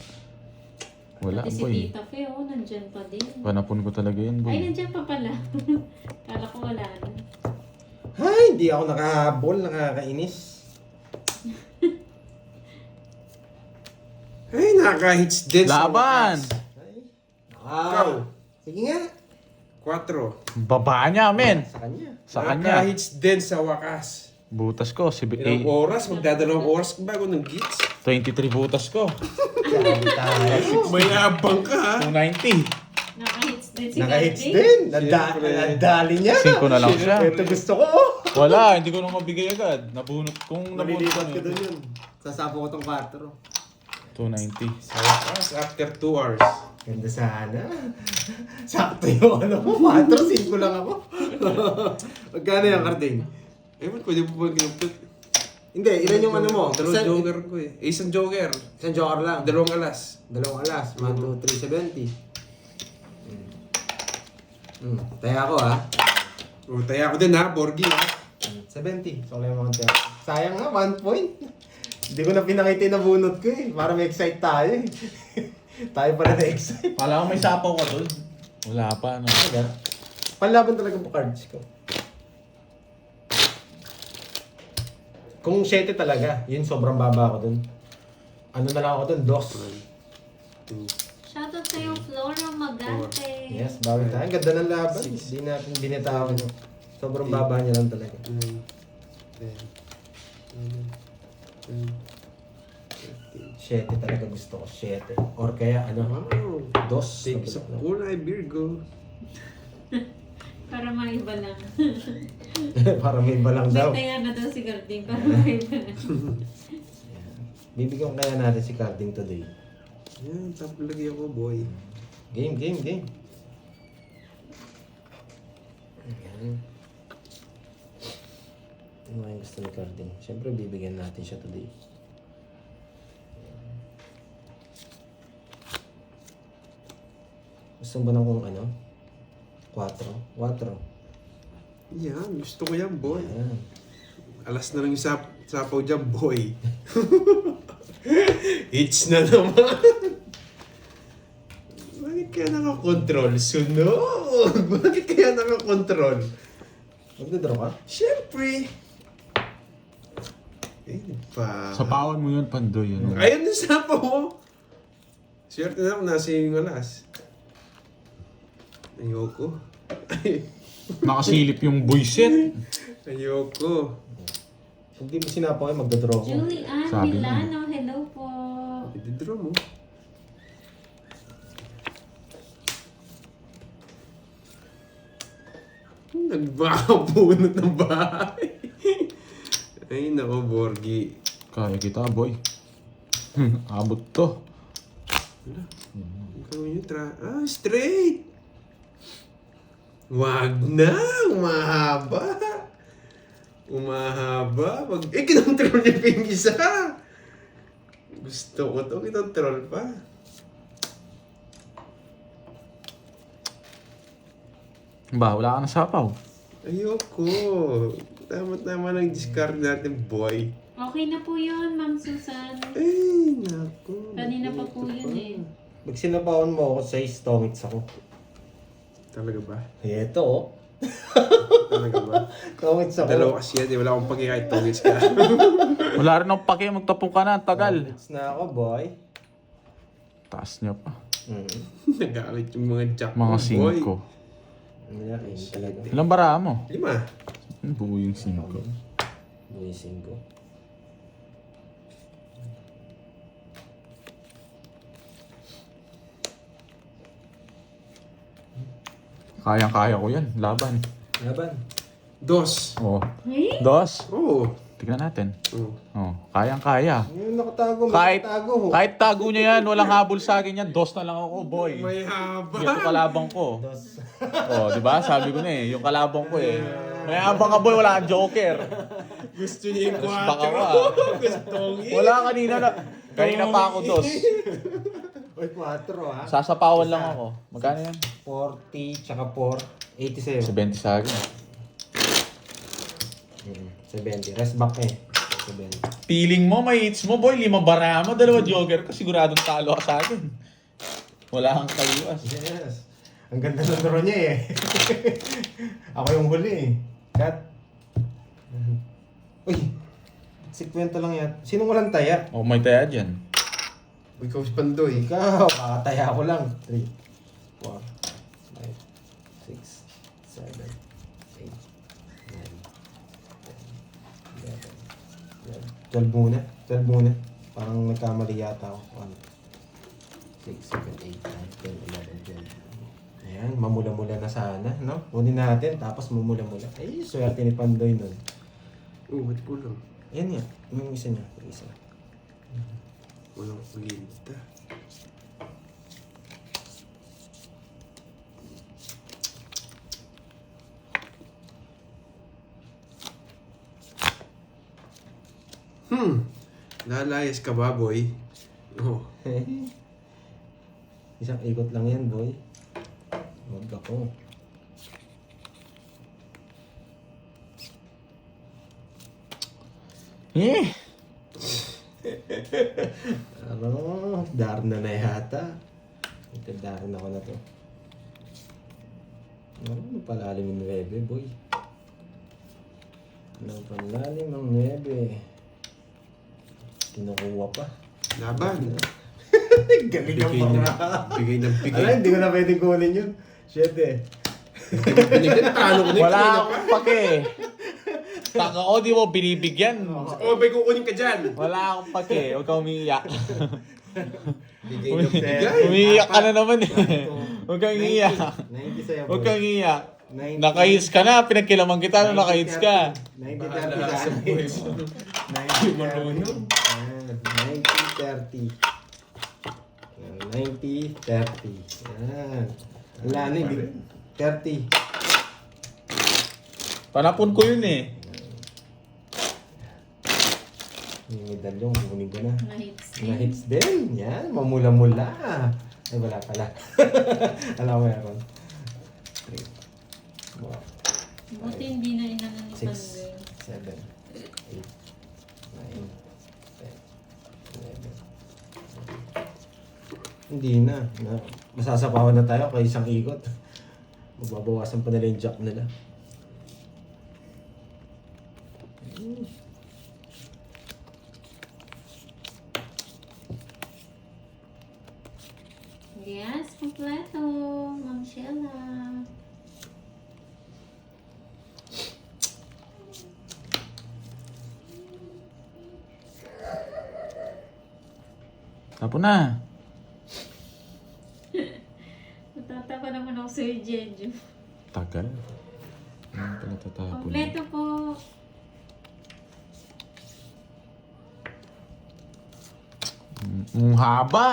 Wala Pati si boy. Tita Fe, oh, nandiyan pa din. Panapon ko talaga yan Ay, boy. nandiyan pa pala. Kala ko wala na. Ay, hindi ako nakahabol. Nakakainis. nakahits din sa Laban! wakas. Wow. Sige nga. 4. Baba niya, men. Sa kanya. Sa kanya. Nakahits din sa wakas. Butas ko, Ilang oras? Magdadalawang oras ka bago ng gits? 23 butas ko. Sabi tayo. May abang ka ha? 290. Nakahits din si Nakahits Gandhi. din. Siyempre. Nadali niya. 5 na lang siya. Ito gusto ko. Oh. Wala, hindi ko nang mabigay agad. Nabunot kung nabunot Malilipat ko ko doon yun. Sasapo ko tong 4. 290. Sa wakas, after 2 hours. Ganda sana. Sakto yung ano ko. 4, 5 lang ako. Magkano yung carding? Ewan ko, di po ba ginupit? Hindi, ilan yung ano mo? Dalawang joker ko eh. Isang joker. Isang joker lang. Dalawang alas. Dalawang alas. 1, 2, 3, 70. Taya ako ha. O, taya ako din ha, Borgi ha. 70. So, lang mga taya. Sayang nga, 1 point. Hindi ko na pinakita yung nabunot ko eh. Para may excite tayo eh. Tayo pala na-excite. Kala ko may sapaw ka doon. Wala pa, no? Panlaban talaga po cards ko. Kung 7 talaga, yun sobrang baba ako dun. Ano na lang ako dun, 2. Shoutout sa'yo, Flora Magante. Yes, bawi tayo. Ang ganda ng laban. Hindi natin binitawan. Sobrang baba niya lang talaga. 9, 10, 7 talaga gusto ko, 7. Or kaya ano, Wow. 2. Take sa kulay, Virgo. Para maiba lang. Para may balang May daw. taya na daw si Garding para maiba lang. Bibigyan kaya natin si Carding today. Yan, top lagi ako, boy. Game. Ayan. Ano yung gusto ni Carding? Siyempre, bibigyan natin siya today. Gusto mo ba ng kung ano? 4? 4. Yan, gusto ko yan, boy. Ayan. Alas na lang yung sapaw dyan, boy. It's na naman. Bakit kaya nakakontrol? Sunog! Bakit kaya nakakontrol? Magdadraw ka? Siyempre. Eh, pa. Sapawan mo yun, Pandoy. Ano? Ayun yung sapaw mo. Swerte na ako, nasa yung alas. Ayoko. Nakasilip yung buisit. Ayoko. Kung di mo sinapaw ay magdadraw ko. Julie Ann Sabi mo. Milano, hello po. I-draw mo. Nagbakabunot ng bahay. Ay, nako, Borgi. Kaya kita, boy. Abot to. Ikaw yun, straight! Wag na! Umahaba! Umahaba! Kinontrol niya pa yung isa! Gusto ko to, kinontrol pa. Ba, wala ka na sapaw. Ayoko. Tama-tama lang discard natin, boy. Okay na po yun, Ma'am Susan. Ay, naku. Kanina pa po Ito yun eh. Pag sinapawan mo ako, 6 tongits ako. Talaga ba? Ito oh. Talaga ba? Tongits ako. Dalawa kasi yan, eh. Wala akong paki kahit tongits ka. Wala rin akong pake, magtapong ka na, ang tagal. Tongits na ako, boy. Taas niya pa. Nagalit yung mga jack Mga mo, boy. 5. Malaki talaga. Ilang bara mo? 5. Buo yung 5. Buwisin ko. Kayang-kaya ko yan. Laban. Laban. 2. Oh. Eh? Dos. Oo. Tignan natin. Oh. Oh. Kayang-kaya. Yung nakatago, Kahit, nakatago. kahit tago niya yan, walang habol sa akin yan. Dos na lang ako, boy. May haba. Ito kalabang ko. Dos. Oh, di ba? Sabi ko na eh, yung kalabang ko eh. May habang ka, boy, wala kang joker. Gusto niya yung Mas baka 4. ka. Gusto niya. Wala kanina na. Kanina pa ako dos. Uy, 4 ha. Sasapawan lang ako. Magkano yan? 40, tsaka 4. 80 sa'yo. 70 sa akin. 70. Rest back eh. 70. Feeling mo, may hits mo, boy. 5 bara mo, 2 joker ka. Siguradong talo ka sa akin. Wala kang kaliwas. Yes. Ang ganda ng draw niya eh. Ako yung huli eh. Cut. Uy. 50 lang yan. Sinong walang taya? Oh, may taya dyan. Ikaw si Pandoy. Ikaw, kakataya ko lang. 3, 4, 5, 6, 7, 8, 9, 10, 11, 12 muna. 12 muna. Parang nagkamali yata ako. 1, 6, 7, 8, 9, 10, 11, 12. Ayan, mamula-mula na sana, no? Kunin natin, tapos mamula-mula. Ay, swerte ni Pandoy nun. Ba't kulang? Yan yan. Yung isa niya. Yung isa. Walang kulinta. Lalayas ka ba, boy? Oh. Isang ikot lang yan, boy. Huwag ako. Ano? Darna na yata. Darna ako na to. Ano palalim yung 9, boy? Ano palalim ang 9? Kinukuha pa. Laban. Galing ang mga. Bigay ng bigay. Alam, hindi ko na pwedeng kunin yun. Shit eh. Binigyan, talo ko na Wala kanina akong pake. Taka ko, di mo binibigyan. Oh, may kukunin ka dyan. Wala akong pake. Huwag ka umiiyak. Bigay ng bigay. Umiiyak ka na naman eh. Huwag kang iiyak. 90 sa'yo, boy. Huwag kang iiyak. 90. Nakahits ka na. Pinagkilaman kita nung nakahits ka. 90-30 Bahala sa boy mo. 90-30. 90-30. 90-30. Yan. Wala na, hindi. 30. Panapon ko yun eh. Yung medalyon, kukunin ko na. Na-hits Na hits din. Yan, mamula-mula. Ay, wala pala. Alam ko meron. 3, 4, Buti hindi na inano ni 6, Pandoy. 7, 8, 9, 10, 11. Hindi na. Masasapawan na tayo kay isang ikot. Magbabawasan pa nila yung jack nila. Yes, kompleto. Ma'am Sheila. Tapon na. Natatawa naman ako sa'yo, Jeju. Tagal. Ano pala tatapon? Kompleto po. Ang haba.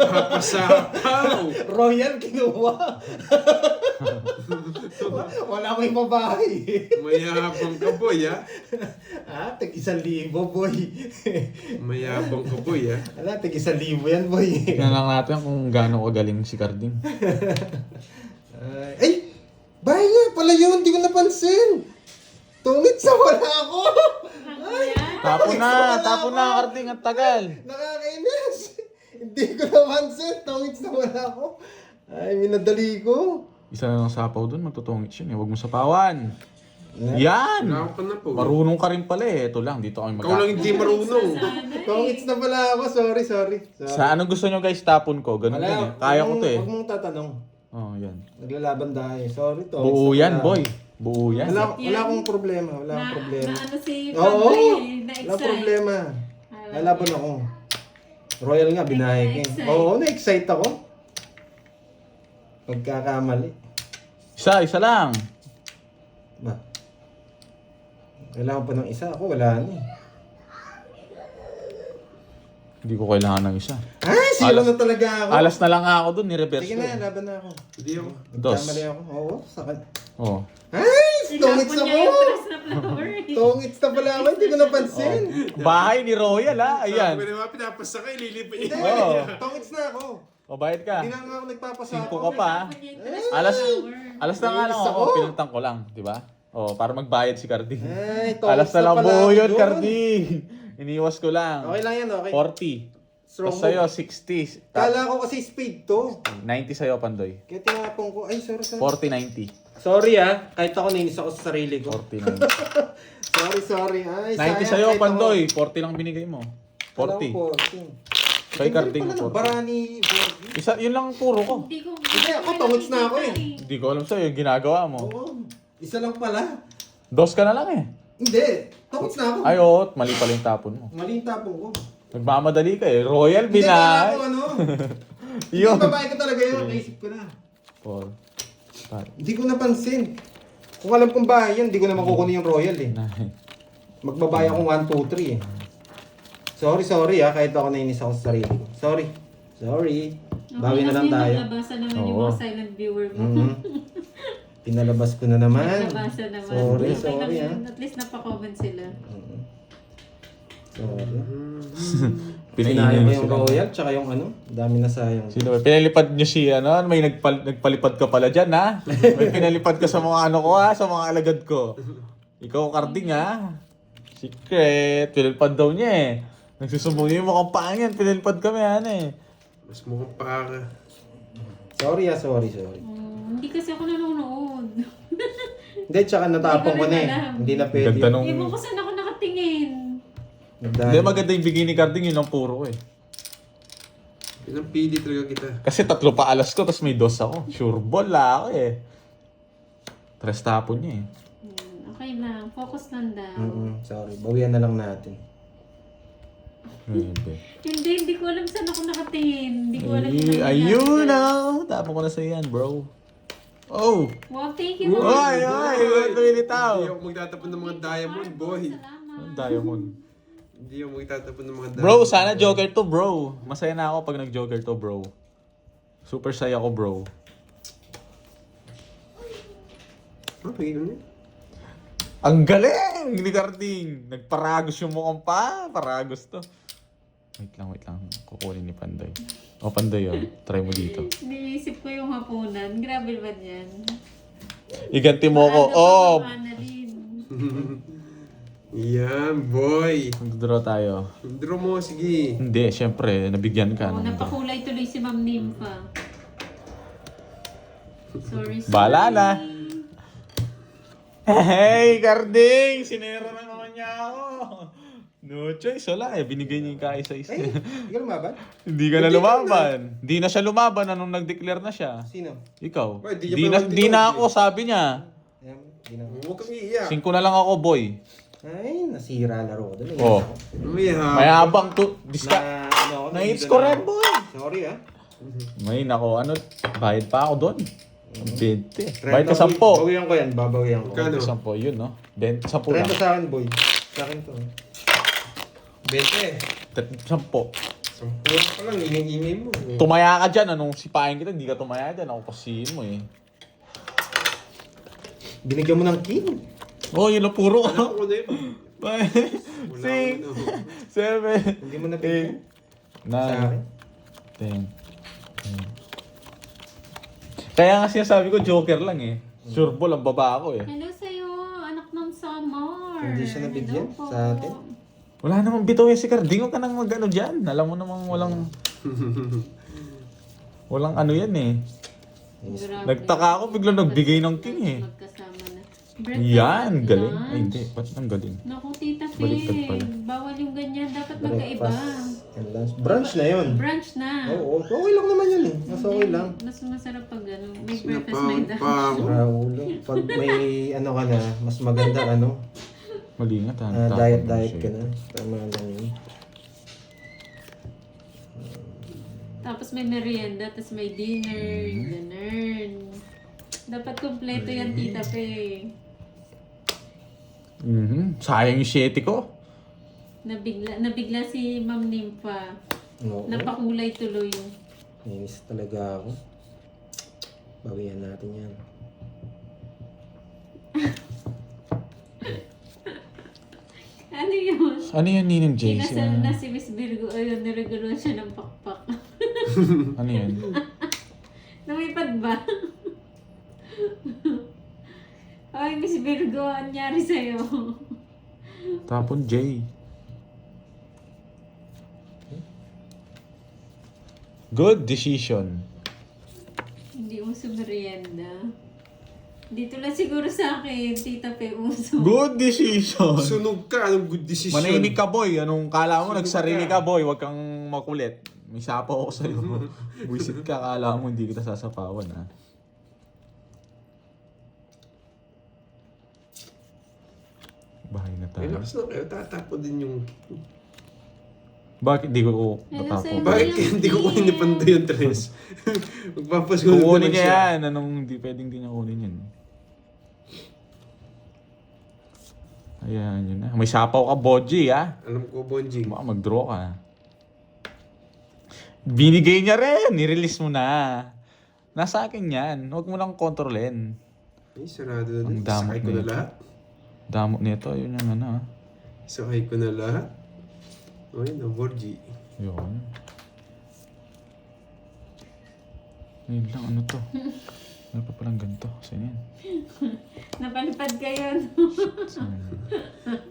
Papasapaw. Royal kinuha. Wala may babae. Mayabang ka, boy, ha? Tig 1,000, boy. Mayabang ka, boy, ha? Tig 1,000 yan, boy. Tingnan lang natin kung gaano kagaling si Carding. Ay! Bahay nga pala yun, hindi ko napansin. Tungit sa wala ako. Tapon na, Carding, ang tagal. Nakakainis. Hindi ko napansin. Tungit sa wala ako. Ay, minadali ko. Isa na lang sapaw dun, magtutungit siya. Huwag mo sapawan. Yan! Wala ka na po. Marunong ka rin pala eh. Ito lang, dito kami Ikaw lang hindi marunong. Tungit na pala ako. Sorry. Sa anong gusto nyo guys, tapon ko. Ganun din eh. Kaya ko to eh. Huwag mong tatanong. Oh, yan. Naglalaban tayo. Sorry, to. Buo yan, boy. Buo yan. Wala akong problema. Wala akong problema. Na ano si Oo! Pandoy, Wala na-excite. problema. Lalaban ako. Royal nga, binahe ko. Na-excite. Oo, na-excite ako. Pagkakamali. Isa lang. Ba? Kailangan pa ng isa. Ako, wala na eh. Hindi ko kailangan ng isa. Ay, silo na talaga ako. Alas na lang ako dun, ni-reverse Sige ko. na, laban na ako. Hindi ako. Dos. Nagkamali ako. Oo, sakit. Oh. Ay, tungits Sinapon ako! niya yung tres na flower. Tungits na pala ako, hindi ko napansin. Bahay ni Royal ha. Ayan. Sabi ko naman, pinapasa ka, ililipin niya. Oo. Tungits na ako. O, bayad ka. Hindi na nga ako nagpapasa. 5 ka pa ha. Sinapon niya yung tres na Alas, flower. alas na nga lang Nainis ako. ako. Pinuntan ko lang, di ba? Oh, para magbayad si Carding. Ay, tungits Alas na lang pala buo ako yun, dun. Carding. Iniwas ko lang. Okay lang yan, okay. 40. Strong Tapos sa'yo, 60. Kala ko kasi speed to. 90 sa'yo, Pandoy. Kaya tinapong ko. Ay, sorry. 40-90. Sorry kahit ako nainis ako sa sarili ko. 40-90. Sorry. Ay, 90 sayang, sa'yo, kahit Pandoy. 40 lang binigay mo. Alam 40. ko, 14. Kay Carding pala ko ng Barani Borgi. Isa, yun lang puro ko. Hindi, ako panguts na ako eh. Hindi ko alam sa'yo yung ginagawa mo. Oo. Isa lang pala. Dos ka na lang eh. Hindi. Panguts na ako. Ay, oo, mali pala yung tapon mo. Mali yung tapong ko. Nagmamadali ka eh. Royal Hindi, kaya Binay. ako ano. Yun. Hindi, babae ko talaga yun. Naisip ko na. 4, 5, Hindi ko napansin. Kung alam kong bahay yun, hindi ko naman kukunin yung Royal eh. 9. Magbabay akong 1, 2, 3 eh. Sorry kahit ako nainis ako sa sarili ko. Sorry. Bawi na lang tayo. Naglabasan naman yung Oo. mga silent viewer mo. Pinalabas ko na naman. Naglabasan naman. Sorry, Okay lang sorry yun. At least napaka-comment sila. Sorry. Pinaingay Sinayang mo ko yung sila. Royal, tsaka yung ano, dami na sayang. Sino ba? Pinalipad niyo si ano? May nagpalipad ka pala dyan ha? May pinalipad ka sa mga ano ko ha? Sa mga alagad ko. Ikaw Carding ha? Secret. Pinalipad daw niya eh. Nagsusumbong niya yung mukhang pangyan. Pinalipad kami ano eh. Mas mukhang pa ka. Sorry. Hindi kasi ako nanonood. Hindi, tsaka natapong ko na eh. alam. Hindi na pwede. Ganda nung... Ewan ko saan ako nakatingin. Hindi, maganda yung bigay ni Carding. Yun ang puro ko eh. Ilang pili talaga kita. Kasi 3 pa alas ko, tapos may 2 ako. Sure ball ako eh. 3 tapon niya eh. Okay lang. Focus lang daw. Sorry, bawian na lang natin. Hindi ko alam saan ako nakatingin. Hindi ko alam yung Ayun na! Tapon ko na sa yan, bro. Oh! Wow, thank you. Oy! Tumilitaw! Hindi ako magtatapon ng mga diamond, boy. Salamat. Ang diamond. Hindi ako magtatapon ng mga diamond. Bro, sana Joker to, bro. Masaya na ako pag nag-Joker to, bro. Super saya ko, bro. Okay, ano? Ang galing ni Carding! Nagparagos yung mukhang pa. Paragos to. Wait lang. Kukunin ni Panday. O, Panday, oh. Try mo dito. Niisip ko yung hapunan. Grabe ba yan? Iganti mo ko. Oh! Yan, boy. Magdodraw tayo. Draw mo, sige. Hindi, syempre. Nabigyan ka. Oh, ng- napakulay tuloy si Ma'am Nympha. Sorry. Bala na. Hey, Carding! Sinera na naman niya ako. No choice, wala eh. Binigay niya yung kaisa-isa. Hindi ka lumaban? Hindi ka na lumaban. Hindi na siya lumaban nung nag-declare na siya. Sino? Ikaw. Wait, di niya pa Di na naman ako, sabi niya. Ayan, hindi na. Huwag kang iiyak. 5 na lang ako, boy. Ay, nasira laro ko doon. Oh. May May habang to. Na, ano ako, Na-hits nandito ko na rin, ako. boy. Sorry ah. May nako, ano, bayad pa ako doon. 20. Bayad ka 10. Bawian ko yan, babawian ko. Kano? 10, yun, no? 10 lang. 30 sa akin, boy. Sa akin to. 20. 10. Sampuan pa lang, ingay-ingay mo. Tumaya ka dyan, anong sipahin kita, hindi ka tumaya dyan, ako pasihin mo eh. Binigyan mo ng king. Oh, yun ang puro Ano ko. ko na yun? 5, 6, 7, Hindi mo na bigyan. 8, Sa akin. 9, 10. Kaya nga sinasabi ko, Joker lang eh. Sure ball, ang baba ako eh. Hello sa'yo, anak ng summer. Hindi siya nabigyan Hello po. sa atin. Wala namang bitaw yan si Carding. Huwag ka nang mag-ano dyan. Alam mo namang walang... walang ano yan eh. Grabe. Nagtaka ako, biglang nagbigay ng king eh. Magkasama na. Yan, galing. Lunch. Ay, hindi. Ba't ang galing? Naku, Tita Baliktad pala. Fig. Bawal yung ganyan. Dapat magkaiba. Breakfast and lunch. Brunch na yun. Brunch na. Oo, okay lang naman yun eh. Mas okay lang. Mas masarap pag ano. May breakfast, may lunch. Sinapang pa. Raulo. Pag may ano ka na, mas maganda ano, Malingat ha. diet ka na. Tama lang yun. Tapos may merienda, tapos may dinner, ganun. Dapat kompleto yan, Tita Fig. Sayang yung 7 ko. Nabigla si Ma'am Nympha. Oo. Napakulay tuloy. Nainis talaga ako. Bawian natin yan. Ano yun? Ano yan, Ninong Jay? Kinasal na si Miss Virgo. Ayun, niregaluhan siya ng pakpak. Ano yan? Lumipad ba? Ay, Miss Virgo, anyari sa'yo? Tapon Jay. Good decision. Hindi mo sumerienda. Dito lang siguro sa akin, Tita Peuso. Good decision. Sunog ka, anong good decision? Manahimik ka, boy. Anong kala mo? Sunog Nagsarili ka. ka, boy. Huwag kang makulit. May sapaw ako sa'yo. Buisit ka, kala mo hindi kita sasapawan, ha? Bahay na Ay, tayo. lakas na kayo. Tatapo din yung... Bakit di ko Hello, natapo? sir. Bakit kaya hindi ko kunin ni Pandoy yung tres? Magpapasunog Kukunin naman niya siya. yan. Anong di pwedeng di niya kunin yun? Ayan, yun na. May sapaw ka, Boji, ha? Alam ko, Bonjing. Baka mag-draw ka. Binigay niya rin. Nirelease mo na. Nasa akin yan. Huwag mo lang kontrolin. Ay, sarado na Ang din. damot Sakay ko na nito. lahat. Damot nito. Yun yung ano, ha? Sakay ko na lahat. Ay, na, Borgi. Yun. Ngayon lang, ano to? Ano pa palang ganito? Saan yan? Napalipad kayo. Saan?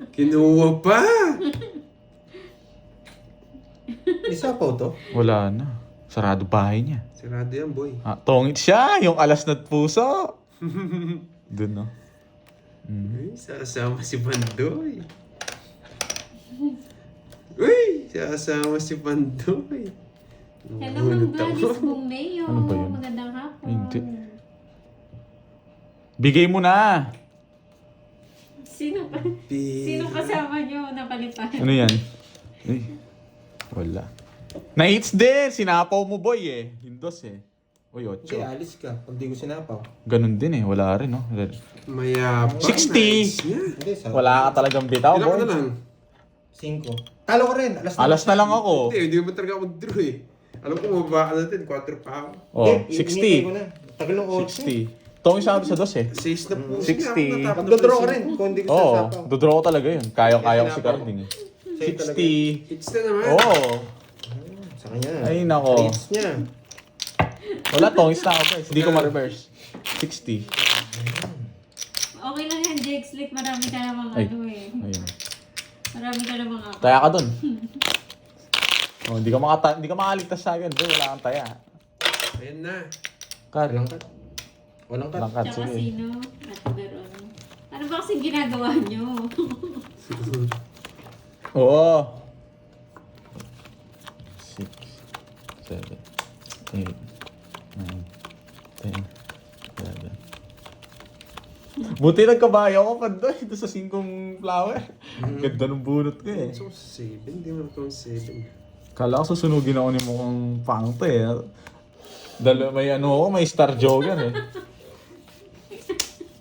Kinuha pa! Isa po to. Wala na. Sarado bahay niya. Sarado yan, boy. Ah, tongit siya! Yung alas na puso! Doon, no? Ay, sasama si Pandoy. Uy, sasama si Pandoy. Hello, Ma'am Gladys Bong Mayo. Ano ba yun? Magandang hapon. Ay, hindi. Bigay mo na! Sino kasama nyo napalipad? Ano yan? Ay, wala. Na-hits din! Sinapaw mo, boy, eh. Hindos, eh. Uy, 8. Hindi, alis ka. Kung di ko sinapaw. Ganun din, eh. Wala rin, no? Mayabang. 60. Nice niya. Hindi, sa... Wala ka talagang bitaw, Ilan ka boy. na lang? 5. Talo ko rin. Alas na lang ako. Hindi, hindi mo talaga ako draw eh. Alam ko, mababa ka natin. 4 pa ako. Oh, Hindi, hinihintay ko 60. na. Tagal ng 8. 60. Tong isa sa dos, eh. 6 na po. 60. Magdodraw ka rin. Kung di ko Oo, sasapaw. dodraw ko talaga yun. Kaya ko si Carding, eh. Sa'yo talaga. 60. Hits na naman. Oo. Sa kanya. Ay, nako. Hits niya. Wala, tongis na ako, guys. Hindi ko ma-reverse. 60. Okay lang yan, Jake Slick. Marami ka namang Ay. ano eh. Ayun. Marami ka namang ako. Taya ka dun. Oh, hindi ka makaligtas sa akin, bro. Wala kang taya. Ayan na. Card. Walang cut. Walang cut. Walang card, Tsaka sige. sino? At Beron. Ano ba kasing ginagawa nyo? Oo. 6, 7, 8, 9, 10, 11. Buti nagkabayo ako pa doon. Ito sa 5 flower. Ganda ng bunot ko, eh. So, 7. Hindi mo ito 7. Kala ko susunugin ako ni mukhang pangto, eh. May ano ako, may star jogan, eh.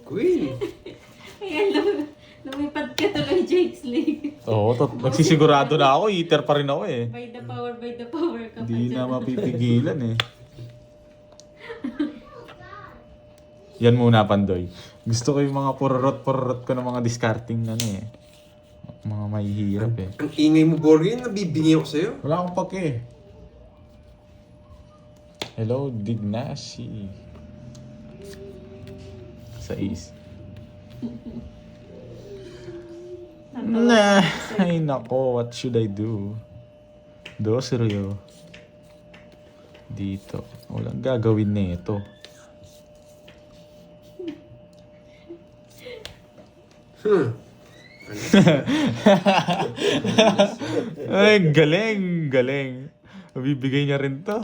Queen. Ayan, lumipad ka tuloy, Jake Slick. Oo, nagsisigurado na ako. Eater pa rin ako, eh. By the power ka pa Hindi na dyan. mapipigilan, eh. Yan muna, Pandoy. Gusto ko yung mga pururot ko ng mga discarding ano eh. Mga mahihirap eh. Ang ingay mo, Borgi. Nabibingi ako sa'yo. Wala akong pake. Hello, Dignasi. Sa is. Nah, ay nako, what should I do? Seryo. Dito. Walang gagawin nito. Ay, galing. Bibigay niya rin to.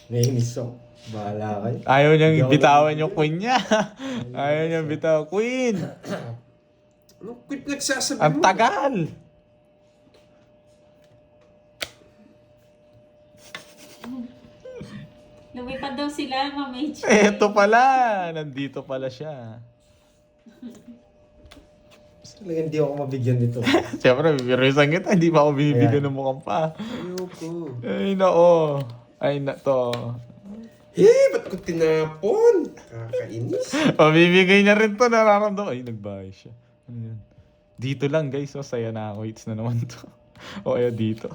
Nainis ako. Bahala kayo. Ayaw niyang bitawan yung queen niya. Ayaw niyang bitawan. Queen! Ano quit nagsasabi Ang mo? tagal! Lumipad daw sila, Ma'am H. Eto pala! Nandito pala siya. Talaga hindi ako mabigyan nito. Siyempre, bibirisan kita. Hindi pa ako binibigyan ng mukhang pa. Ayoko. Ay, nako. Ay, na to. Ba't ko tinapon? Kakainis. Pabibigay niya rin to. Nararamdaman. Ay, nagbayad siya. Ano yan? Dito lang, guys. So, saya na ako. Hits na naman to. O, kaya dito.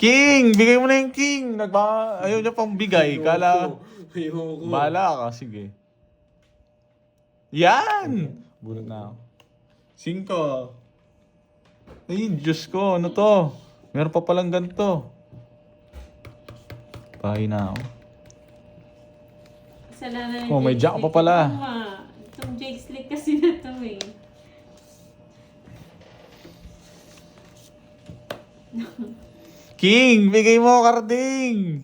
King! Bigay mo na yung king! Ayaw niya pang bigay. Kala... Ayoko. Bahala ka, sige. Yan! Bunot na ako. 5. Ay, Diyos ko, ano to? Meron pa palang ganito. Bahay na ako. Kasalanan ng Oh, may Jake jack pa Slick. pala. Oo nga. Itong Jake Slick kasi na to eh. King, bigay mo, Carding!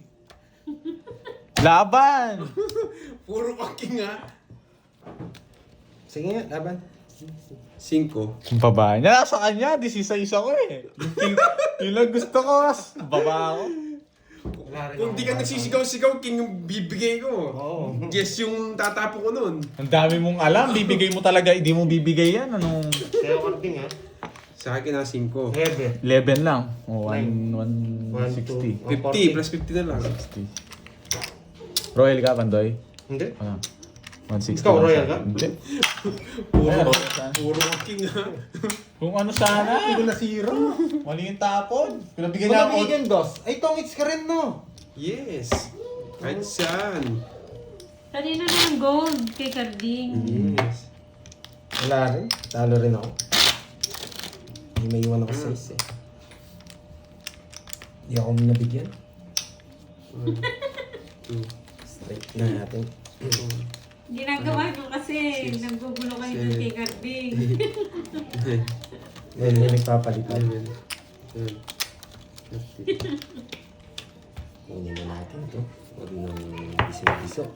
Laban! Puro kaking ha. Sige nga, laban. 5. Ang baba niya, sa kanya, disisa-isa ko eh. Yung king, yun lang gusto ko, mas baba ako. Wala rin Kung di ka nagsisigaw-sigaw, king yung bibigay ko. Oo. Yes yung tatapo ko nun. Ang dami mong alam, bibigay mo talaga, hindi mo bibigay yan. Anong... Kaya karding ha. Sa akin na 5. Heavy. 11 lang. O, Nine. 160. 50 plus 50 na lang. 60. Royal ka, Pandoy? Hindi. Ano? 160. Ikaw, lang royal siya. ka? Hindi. Puro king ha. Kung ano sana. Hindi ko nasira. Mali yung tapon. Pinabigyan Kung niya ako. nabigyan, boss. Ay, tongits ka rin, no? Yes. Kahit saan. Kanina na ang gold kay Carding. Yes. Wala rin. Talo rin ako. May iwan ako sa isa eh. Hindi ako nabigyan. 1, 2, Straight na natin. Ginagawa nyo kasi naggugulo kayo dun kay Carding. Ngayon may nagpapalitan. 11, 12, 13. Kunin na natin ito. Huwag nang biso-biso.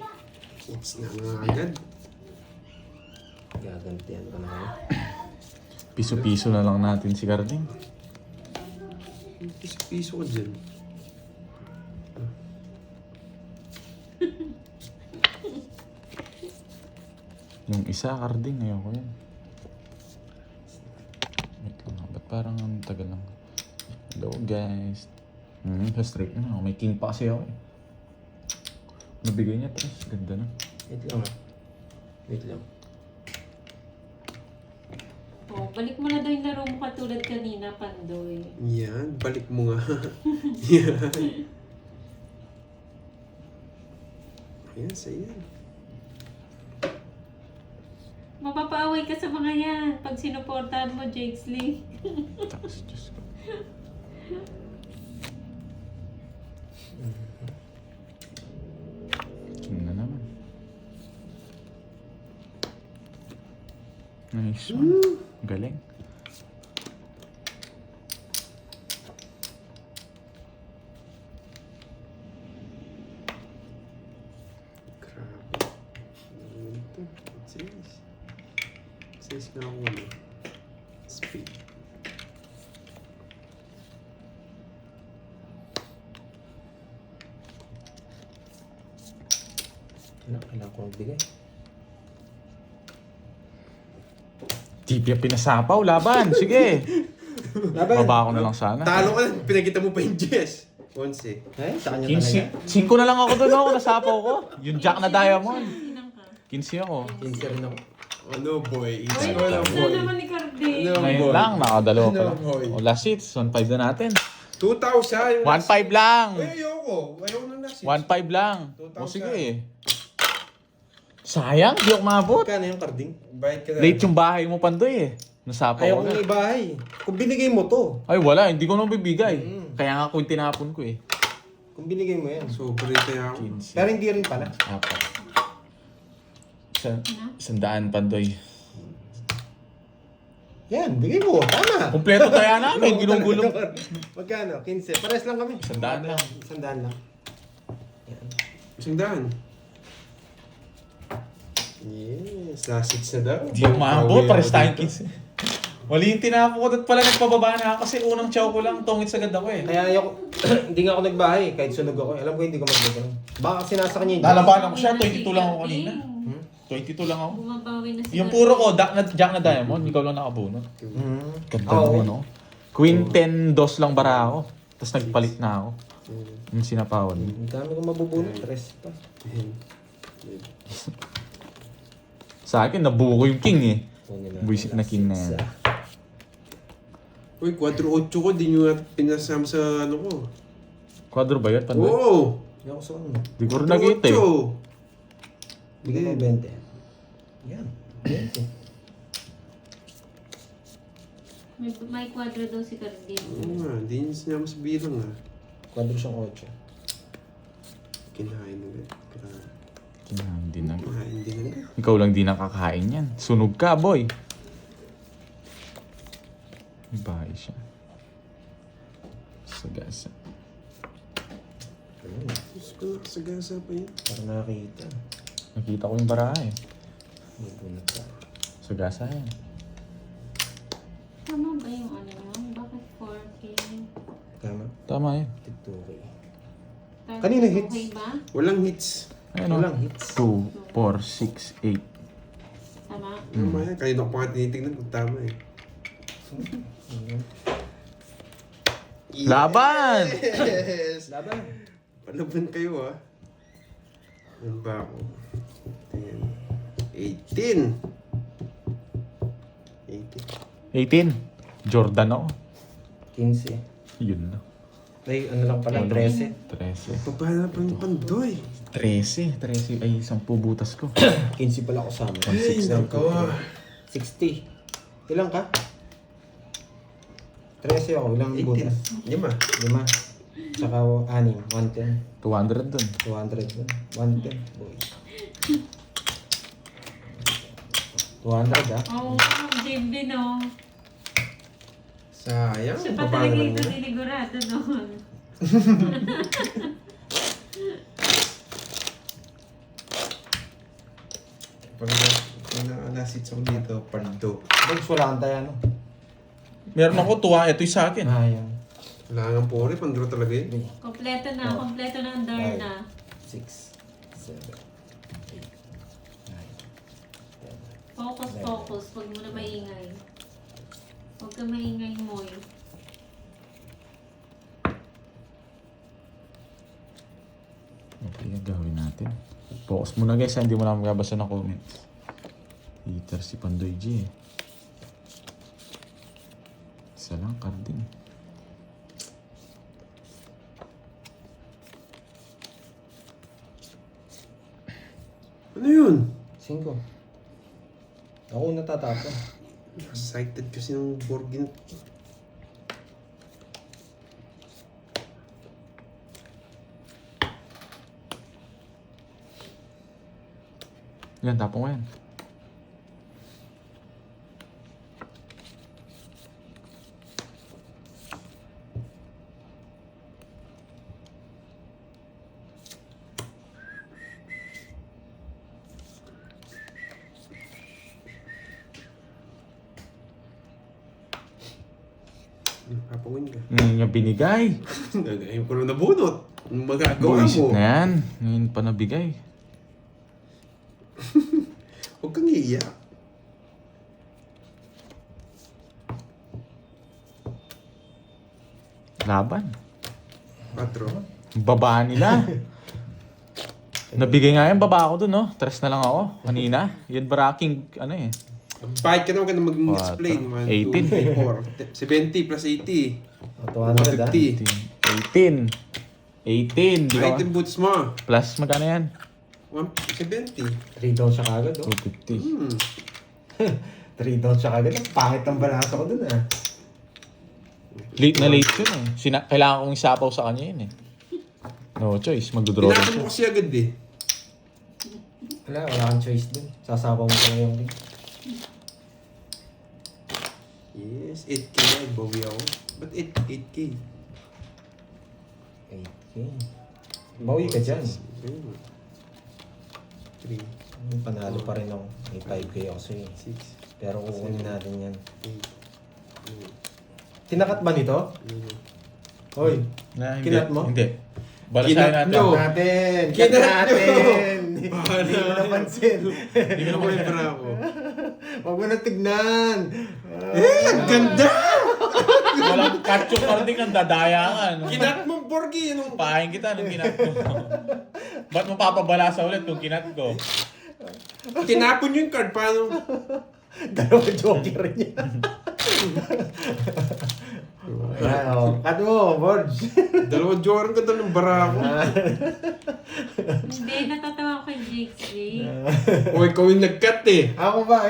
Oops na nga agad. Gagantihan ko na ako. Piso-piso na lang natin si Carding. Piso ko dyan. Yung isa, Carding, ayoko yan. Wait lang, ba't parang ang tagal lang. Hello guys. Straight na. May king pa kasi ako eh. Nabigay niya, tres. Ganda na. Wait lang ha. Wait lang. Oh, balik mo na daw yung laro mo katulad kanina, Pandoy. Yan, balik mo nga. Yan. Ayan, sa'yo. Mapapaaway ka sa mga yan pag sinuportahan mo, Jake Slick. Tapos, Diyos ko. King na naman. Nice one. Galing. Grabe. Ano ito? Says. Says nga ako ano. Speed. Kailangan ko magbigay. Tipya pinasapaw, laban. Sige. Laban! Baba ko na lang sana. Talo ka na, pinagkita mo pa yung Jess. 11. Eh, sa kanya 15 talaga. 5 na lang ako doon ako, nasapaw ko. Yung jack na diamond. Inang ka. 15 ako. 15 rin ako. Ano boy? It's Uy, all a na boy. naman ni Carding. Ano? Ngayon boy. lang, nakadalawa pa No, lang. boy. O last hits, 1.5 na natin. 2,000. 1.5 lang. Ay, ayoko. Ayoko nang last. 1.5 lang. O 2,000. sige. Sayang, di ako maabot. Magkano yung karding? Bayad ka na. Late yung bahay mo, Pandoy eh. Nasapaw Ayaw ko ko na. na ibahay. Kung binigay mo to. Ay wala, hindi ko nang bibigay. Kaya nga ko yung tinapon ko eh. Kung binigay mo yan. Sobre kaya ako. 15. Pero hindi rin pala. Apat. Sandaan, Pandoy. Yan, bigay mo. Tama. Kompleto kaya namin, ginugulong. Magkano? 15. Pares lang kami. Sandaan lang. Sandaan lang. Yan. Isang daan. Yes, last hits na daw. Di ako maabot, pares tayong 15. Wali yung tinapo ko, pala nagpababa na ako kasi unang chow ko lang, tongit sagad ako eh. Kaya ayoko, hindi nga ako nagbahay kahit sunog ako. Alam ko hindi ko magbigay. Baka kasi nasa kanya yung Lalabanan ko siya, 22 lang ako kanina. Carding. 22 lang ako. Bumabawi na si Yung Carding. puro ko, jack na diamond, ikaw lang nakabunot. Ganda naman no. Queen 10 dos lang bara ako. Tapos nagpalit na ako. Yung sinapawan. Ang dami kong mabubunot. Tres pa. Sa akin, nabuo ko yung king eh. Kunin na. Buisit na king na yan. Uy, 4-8 ko, di nyo nga pinasama sa ano ko. Quadro ba yun? Pandoy? Oo! Hindi ako sa ano. Di ko rin nakita eh. Bigay mo 20. Yan. 20. May kwadro daw si Carding. Oo nga, di nyo sinama sa bilang ah. Kwadro siyang 8. Kinain ulit. Grabe. Hindi na. Hindi na nga. Ikaw lang di nakakain yan. Sunog ka, boy. May bahay siya. Sagasa. Ayun, Diyos ko, nakasagasa pa yun. para nakita. Nakita ko yung baraha eh. May bunot ka. Sagasa yan. Tama ba yung ano yun? Bakit 4K? Tama. Tama yan. Tigtuki. Target Kanina hits. okay ba? Walang hits. Ayun o. Walang hits. 2, 4, 6, 8. Tama? Tama yan. Kanina ko pa nga tinitignan kung tama eh. Laban! Yes! Laban. Palaban kayo ah. Ano ba ako? 10. 18. 18. Jordan ako. 15. Yun na. Ay, ano lang pala, 13. 13. Papahanap ng pandoy. 13. 13 ay 10 butas ko. 15 pala ako sa amin. Ay, nako. 60. Ilang ka? 13 ako. Ilang butas? 5. 5. Tsaka 6. 110. 200 dun. 200 dun. 110. Boy. 200 ah. Oo, JB no. Sayang. Siya pa Papahanap talaga lang ito yun. niligurado noon. Pag nakalasits ako dito, pardo. Bogs, wala kang tayo ano? Meron ako tuwa. Ito yung sa akin. Ah, yan. Wala nga po rin, pandro talaga yun. Kompleto na ang Darna. 6, 7, 8, 9, 10. Focus. Huwag mo na maingay. Huwag ka maingay, Moy. Okay, gagawin natin. Focus muna guys, hindi mo na magabasa ng comments. Peter si Pandoy G eh. Isa lang, carding. Ano yun? 5. Ako natatapon. Excited kasi ng Borgin. Yan, tapong ko yan. Papawin ka. Yung binigay. Ngayon ko lang nabunot. Anong magagawa Buisit mo? na yan. Ngayon pa nabigay. Huwag kang iiyak. Laban. 4. Baba nila. Nabigay nga yan, baba ako dun, no? 3 na lang ako. Kanina. Yan baraking, ano eh. Bite ka naman ka na mag-explain. 1, 2, 3, 4. 70 plus 80. 200 ah. 150. 18. Di ka Item boots mo. Plus, magkano yan? 170. 3 down siya kagad oh. 250. 3 down siya kagad. Ang pangit ang balasa ko dun ah. Late na late yun eh. Kailangan kong isapaw sa kanya yun eh. No choice, magdodraw rin Tinapon siya. mo kasi agad eh. Wala kang choice dun. Sasabaw mo sa yung ring. Yes, 8K na. Bawi ako. Ba't 8K? 8K. Bawi ka dyan. 3, Panalo pa rin ako. May 5K ako sa'yo. 6, Pero kukunin natin yan. 8, Tinakat ba nito? 9. Hoy, Na, kinat mo? Hindi. Balasahin Kinat natin. nyo. natin! Kinat Kinat natin! Bahala. Hindi mo napansin. Hindi ko naman yung ako. Huwag mo na tignan! Ang ganda! Walang cut yung carding ng dadaya ka. No? Kinat mo, Borgi! Anong... Pahain kita nung kinat ko. Ba't mo papabalasa ulit kung kinat ko? Tinapon yung card. Paano? Dalawa joker rin yan. Ayan, oh. Cut mo, Borge. Dalawa Jordan ka doon ng barako. Hindi, natatawa ko kay Jake J. O ikaw yung nag-cut eh. Ako ba?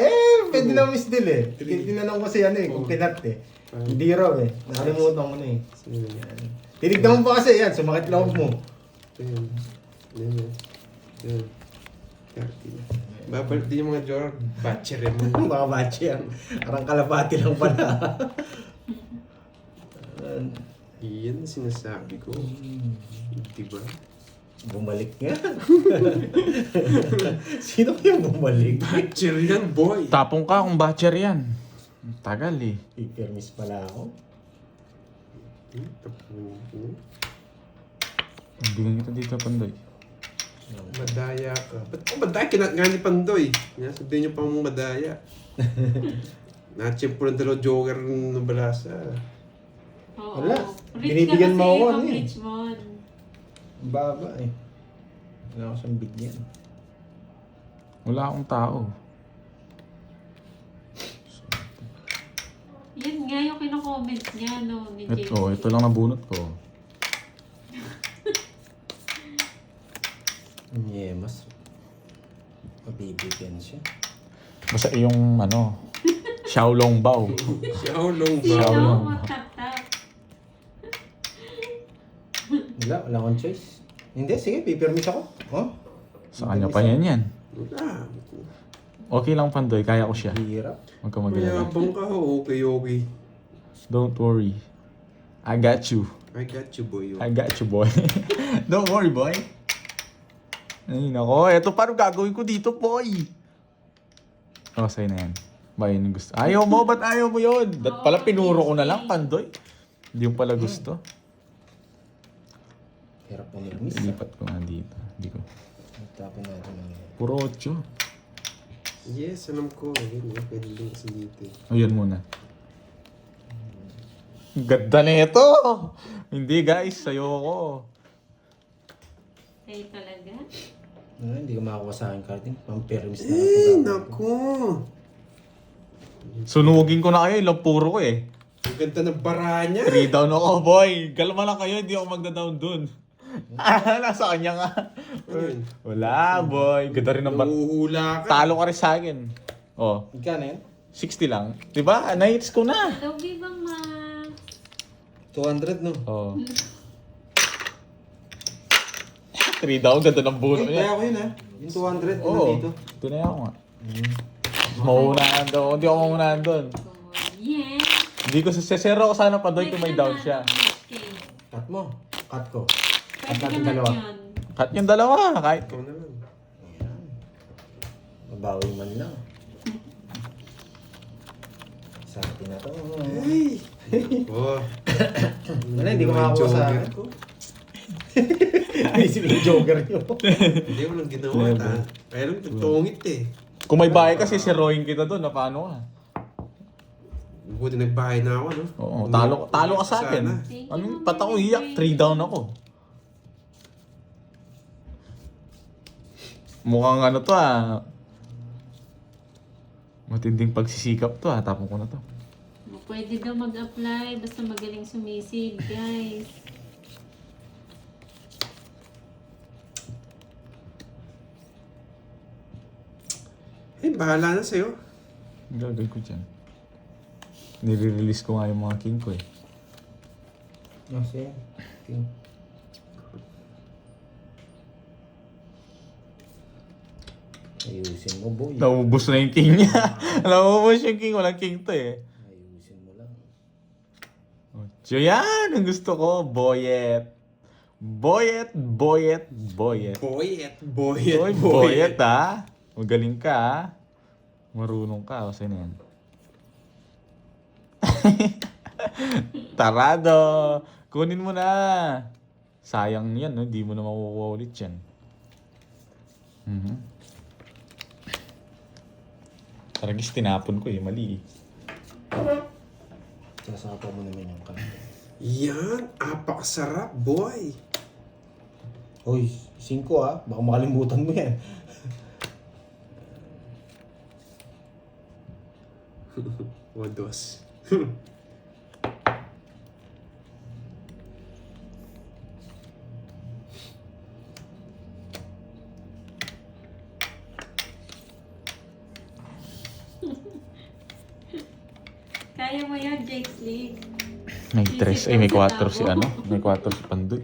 Pwede na miss deal eh. Tinanong ko si ano eh, kung kinat eh. Hindi raw eh. Nakalimutan ko na eh. Yan. Tinignan mo pa kasi yan, sumakit loob mo. 10, 11, 12, Babalik din yung mga drawer. Batchery mo. Mga batch yan. Parang kalapati lang pala. Iyan ang sinasabi ko. Diba? Bumalik nga. Sino kaya bumalik? Batchery yan, boy. Tapong ka kung batcher yan. Ang tagal eh. Ipermis pala ako. Tapupo. Bigyan kita dito, Pandoy. Madaya ka. Ba't ko madaya? Kinatnga ni Pandoy. Nga, sabihin niyo pa mong madaya. Na-chip po ng dalawang joker ng balasa. Oo. Wala. Rich Binibigyan ka mo kasi, ako, Ma'am ano eh. Richmond. Ang baba eh. Wala ako siyang bigyan. Wala akong tao. Yan nga yung kino-comment niya, no, ni James. Ito lang nabunot ko. Yemas. Mabibigyan siya. Basta yung Xiaolong Bao. Xiaolong Sino ba? Xiaolong. magtap-tap? Wala akong choice. Hindi, sige, pipirmis ako. Oh? Sa kanya pa yan. Wala. Okay lang, Pandoy. Kaya ko siya. Hirap. Huwag ka mag-alala. Mayabang ka, okay. Don't worry. I got you. I got you, boy. I got you, boy. Don't worry, boy. Ay, nako. Eto, paano gagawin ko dito, boy? Oh, sa'yo na yan. Ba, yun yung gusto. Ayaw mo? Ba't ayaw mo yun? Ba't pala pinuro ko na lang, Pandoy? Hindi yung pala gusto. Hirap mo nilmis. Ilipat ko nga dito. Hindi ko. Tapon natin ang Puro 8. Yes, alam ko. Yun, pwede lang kasi dito. Ayan muna. Ganda na ito! Hindi guys, ayoko. Sa'yo talaga? hindi ka makakuha sa akin carding. Pampirmis na Naku! Sunugin ko na kayo, ilang puro ko eh. Ang ganda ng bara niya. 3 down ako, boy. Kalma lang kayo, hindi ako magda-down dun. Nasa kanya nga. Ano yun? Wala, boy. Ganda rin ng bat. Nahuhula ka. Talo ka rin sa akin. Oh, Ika na yan? 60 lang. Diba? Na-hits ko na. Adobe bang 200 no? Oh. 3 down, ganda ng bulo Uy, kaya niya. ko yun ha. Yung 200 Oo, nandito. tunay ako nga. Mauunahan doon. Hindi ako mauunahan doon. Yeah! Hindi ko sesero ko sana pa doon kung may down siya. Cut mo. Cut ko. Pwede natin naman dalawa. yun. Cut yung dalawa, kahit. Ikaw na lang. Ayan. Mabawi man lang. Sa atin na to. Hey! Oh. Wala, hindi ko makakuha sa akin. ko. Isip yung joker nyo. Hindi, walang ginawa. Kaya lang, tutungit eh. Kung may bahay kasi, siroin kita doon. Na paano ka? Buti nagbahay na ako, no? Oo, talo ka sa akin. Thank you, Anong Mama pat ako Mary. iyak? 3 down ako. Mukhang ano to matinding pagsisikap to tapon ko na to. Pwede daw mag-apply, basta magaling sumisid, guys. Eh, bahala na sa'yo. Ang gagawin ko dyan. Nire-release ko nga yung mga king ko eh. Kasi, king. Ayusin mo, boy. Naubos na yung king niya. Naubos yung king. Walang king to eh. Ayusin mo lang. So yan, ang gusto ko. Boyet. Boyet. Boyet, Oy, boyet Magaling ka Marunong ka. O, saan yan? Tarado. Kunin mo na. Sayang yan, no? Hindi mo na makukuha ulit yan. Taragis, tinapon ko eh. Mali eh. Sasapa mo naman yung kanta. Yan, apakasarap, boy. Uy, 5 baka makalimutan mo yan. O, 2. Kaya mo yan, Jake's League. May 3. Ay, may 4 si ano. May 4 si Pandoy.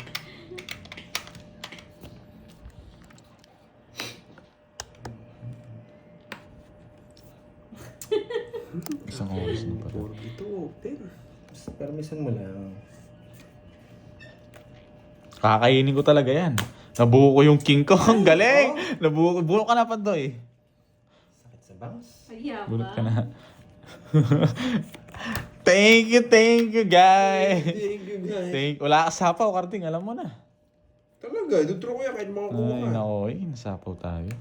Isang oras na pala. 42, 10. Permisan mo lang. Kakainin ko talaga yan. Nabuo ko yung king ko. Ang galing! Buo ka na, Pandoy. Sakit sa bangs. Kaya Bulot ba? ka na. Thank you, guys. Thank you, guys. Wala ka sapaw, Karding. Alam mo na. Talaga, dutro ko yan kahit makakuha Ay, ka. nako. Nasapaw tayo.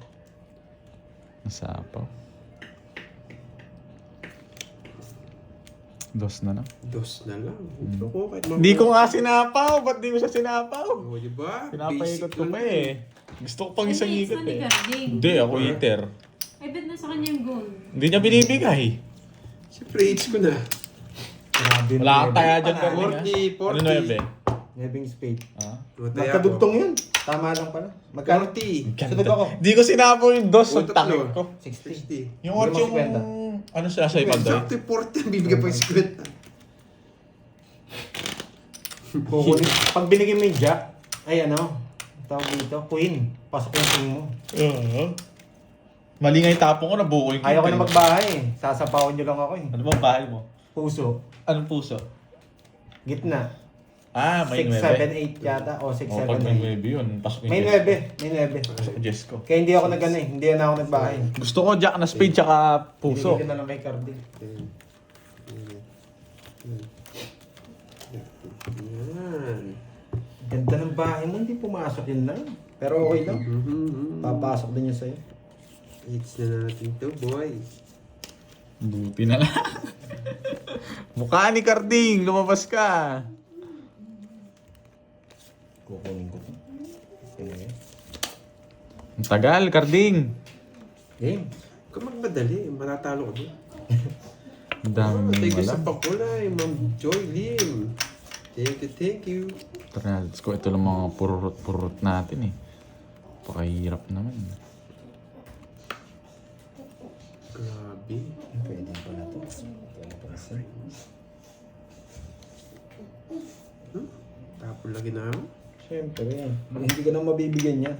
Nasapaw. Dos na lang. Dos na lang. Dutro ko kahit makakuha. Hindi ko nga sinapaw. Ba't di mo siya sinapaw? O, diba? Pinapaikot ko Basic pa lang eh. Gusto ko pang isang Ay, ikot ni eh. Garding. Hindi, ako eater. Ay, ba't nasa kanya yung gold? Hindi niya binibigay. Siyempre, hits ko na. Grabe. Wala kang taya dyan, Karding. 40, 40. Ano na yun, be? Neving spade. Ah? Mataya ko. Magkadugtong yun. Tama lang pala. Magkano? 40. Sunod ako. Di ko sinapaw yung dos. O, Ang takip tatlo. ko. 60. 60. Yung Wala 8 yung... mas Ano siya sa Pandoy? Sakto yung 40. Bibigyan pa yung squid. Kukunin. Pag binigay mo yung jack, ay ano, tawag dito, queen. Pasok yung king mo. Mali nga yung tapong ko, nabuo ko yung Ayaw ko king na magbahay eh. Sasapawan nyo lang ako eh. Ano ba bahay mo? Puso. Anong puso? Gitna. Ah, may 6, 9. 7, 8 yata. O 6, O, 7, pag may 8. 9 yun, pasok yung May Jess. 9. May 9. Pasok yung Jess ko. Kaya hindi ako nag-ano eh. Hindi na ako nagbahay. Gusto ko jack na spade tsaka puso. Binigay ko na lang kay Cardi. Yan. Ganda ng bahay mo, hindi pumasok yun lang. Pero okay lang. Papasok din yun sa'yo. Hits na natin to, boy. Buti na lang. Mukha ni Karding, lumabas ka. Kukunin ko. Tingnan yun. Ang tagal, Karding. Game. Huwag ka magmadali. Matatalo ka doon. Ang dami Thank you mong sa alam. pakulay, Ma'am Joy Lim. Thank you, thank you. Tara, let's go. Ito lang mga pururot natin eh. Pakahirap naman. Grabe. Pwede pala to. 20%. Tapon lagi na ako. Siyempre yan. Hindi ka na mabibigyan yan.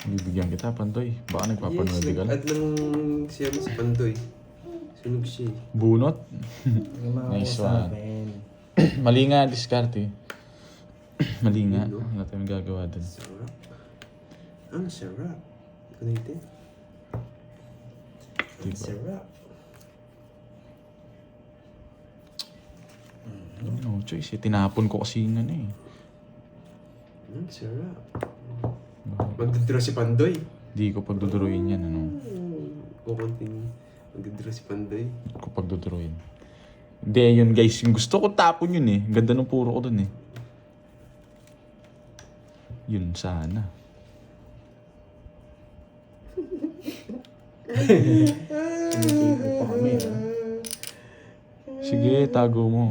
Bibigyan kita, Pandoy. Baka nagpapanood ka lang. nag-add ng siya mo sa Pandoy. Sunog siya eh. Bunot. Yung mga Nice usapan. Mali nga diskarte. Mali nga. Wala tayong gagawa dun. Sarap. Ang sarap. Connected. Ang Diba? sarap. No choice eh. Tinapon ko kasi yun ano eh. Ang sarap. Magdodro si Pandoy. Di ko pagduduruin yan ano. Kukunting magdodro si Pandoy. Ko pagduduruin. Hindi yun guys. Yung gusto ko tapon yun eh. Ganda ng puro ko dun eh. Yun sana. Sinisipot pa kami ha. Sige, tago mo.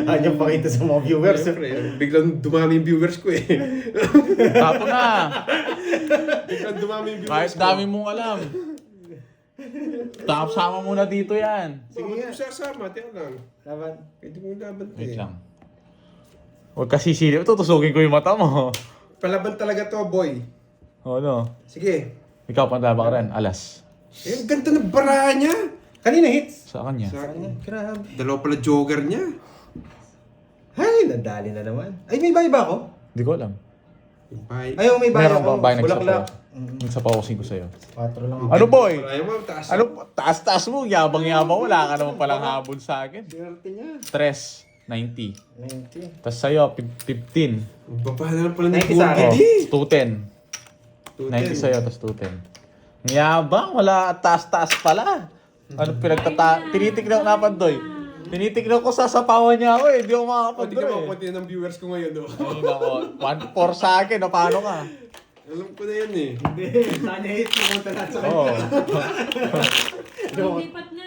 Ayaw pakita sa mga viewers. Siyempre, biglang dumami yung viewers ko eh. Tapon na! Biglang dumami yung Kahit viewers ko. dami mong alam. Tapos sama muna dito yan. Sige nga. Sasama, tiyan lang. Laban. Pwede mong laban Wait eh. lang. Huwag ka sisilip. Tutusugin ko yung mata mo. Palaban talaga to, boy. O ano? Sige. Ikaw pantaba ka rin. Alas. Eh, ang ganda ng baraha niya. Kanina hits. Sa kanya. Sa akin. Grabe. Dalawa pala jogger niya. Ay, nadali na naman. Ay, may bahay ba ako? Hindi ko alam. Yung bahay. Ayaw, may bahay Meron ako. ba bahay Bulaklak. nagsapaw? Nagsapaw ko sa'yo. 4 lang ako. Ano boy? Ayaw mo, taas. Ano? Taas-taas mo. Yabang-yabang. Wala ka naman palang habol sa akin. Swerte niya. 3. 90. 90. Tapos sa'yo, 15. Baba na lang pala ng 90 sa akin. burgundy. 210. 90 sa'yo, tapos 210. Yabang, wala taas-taas pala. Ano tinitignan ko na Pandoy. Tinitignan ko sasapawan niya ako eh. Hindi ako O, di ka makakapandoy eh. makapunti ng viewers ko ngayon, no? Ay, nako. 1-4 sa akin. O, paano ka? Alam ko na yan eh. Hindi. Sana hits. Pumunta lahat sa Oo. Lipat na.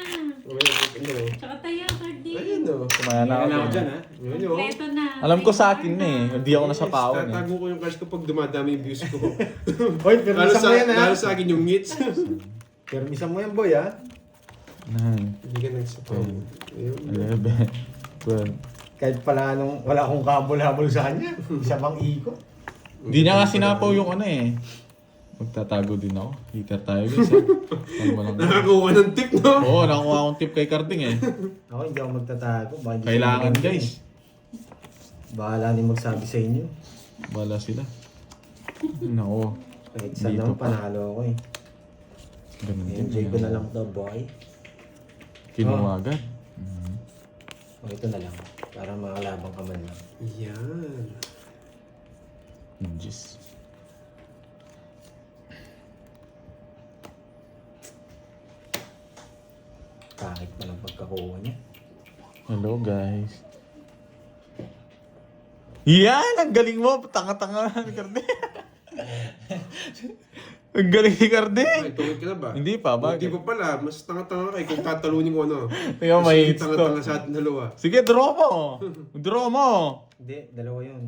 Ayun, Tsaka tayo, Cardi. ayun o. Kumaya na Kaya na ako ako. dyan ha. Ayun o. Kompleto na. Alam ko sa akin na eh. Hindi ako nasapawan eh. Tatago ko yung cards ko pag dumadami yung views ko. Hoy, permisan mo yan ha. Lalo sa akin yung hits. Permisan mo yan boy ha. 9, Hindi ka nagsapaw. Ayun. 11, 12. Kahit pala nung wala akong kabol-habol sa kanya. Isa bang iko. Hindi niya nga sinapaw yung ano eh. Magtatago din ako. Heater tayo guys. Ano ba lang? Nakakuha ng tip, no? Oo, nakuha akong tip kay Carding eh. Ako hindi ako magtatago. Baka hindi Kailangan sila guys. Bahala din magsabi sa inyo. Bala sila. Nako. Kahit saan Dito naman pa. panalo ko eh. Ganun din. Enjoy ko na lang to, boy. Kinuha agad. O ito na lang. Para makalabang ka man lang. Yan. Diyos. Kahit pa ng pagkakuha niya. Hello guys. Yan! Ang galing mo! Tanga-tanga ni Cardi. Ang galing ni Cardi. Ay, tungkol ka na ba? Hindi pa, Hindi bakit? pa pala. Mas tanga-tanga kayo kung tatalunin ko ano. Tingnan mo, may hits tanga-tanga to. sa ating dalawa. Sige, draw mo! Draw mo! Hindi, dalawa yun.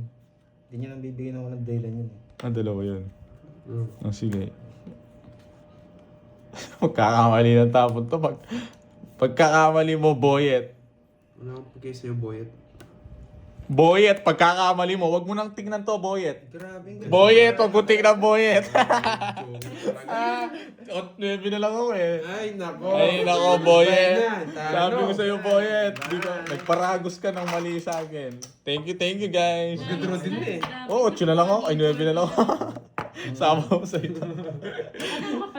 Hindi niya nang bibigyan ako ng dahilan yun. Ah, dalawa yun. Hmm. Oh, sige. Magkakamali ng tapon to. Pagkakamali mo, Boyet. Ano ang pagkay sa'yo, Boyet? Boyet, pagkakamali mo, wag mo nang tingnan to, Boyet. Grabe. Boyet, wag mo tingnan, Boyet. Ah, 9 na lang ako eh. Ay, nako. Ay, nako, Boyet. Talo. Sabi ko sa'yo, Boyet. Di ka, nagparagos ka ng mali sa akin. Thank you guys. Gadro din eh. Oo, 8 na lang ako. Ay, 9 na lang ako. Sama ko sa ito.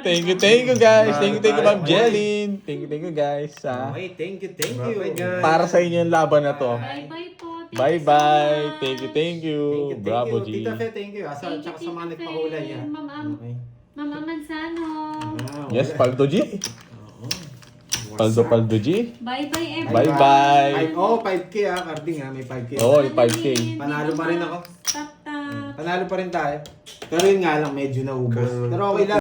Thank you guys. Thank you, Ma'am Jeline. Thank you guys. Okay, thank you. Bye-bye, guys. Para sa inyo yung laban na to. Bye-bye po. Bye-bye. Thank you. Bravo, G. Tita Fe, thank you. Asa, tsaka sa mga nagpakulay. ah. Ma'am Okay. Mansano. Wow. Yes, Paldo G. Paldo G. Bye-bye everyone. Bye-bye. 5K Carding may 5K. Oo, 5K. Panalo pa rin ako. Tap-tap. Panalo pa rin tayo. Pero yun nga lang, medyo naubos. Pero okay lang.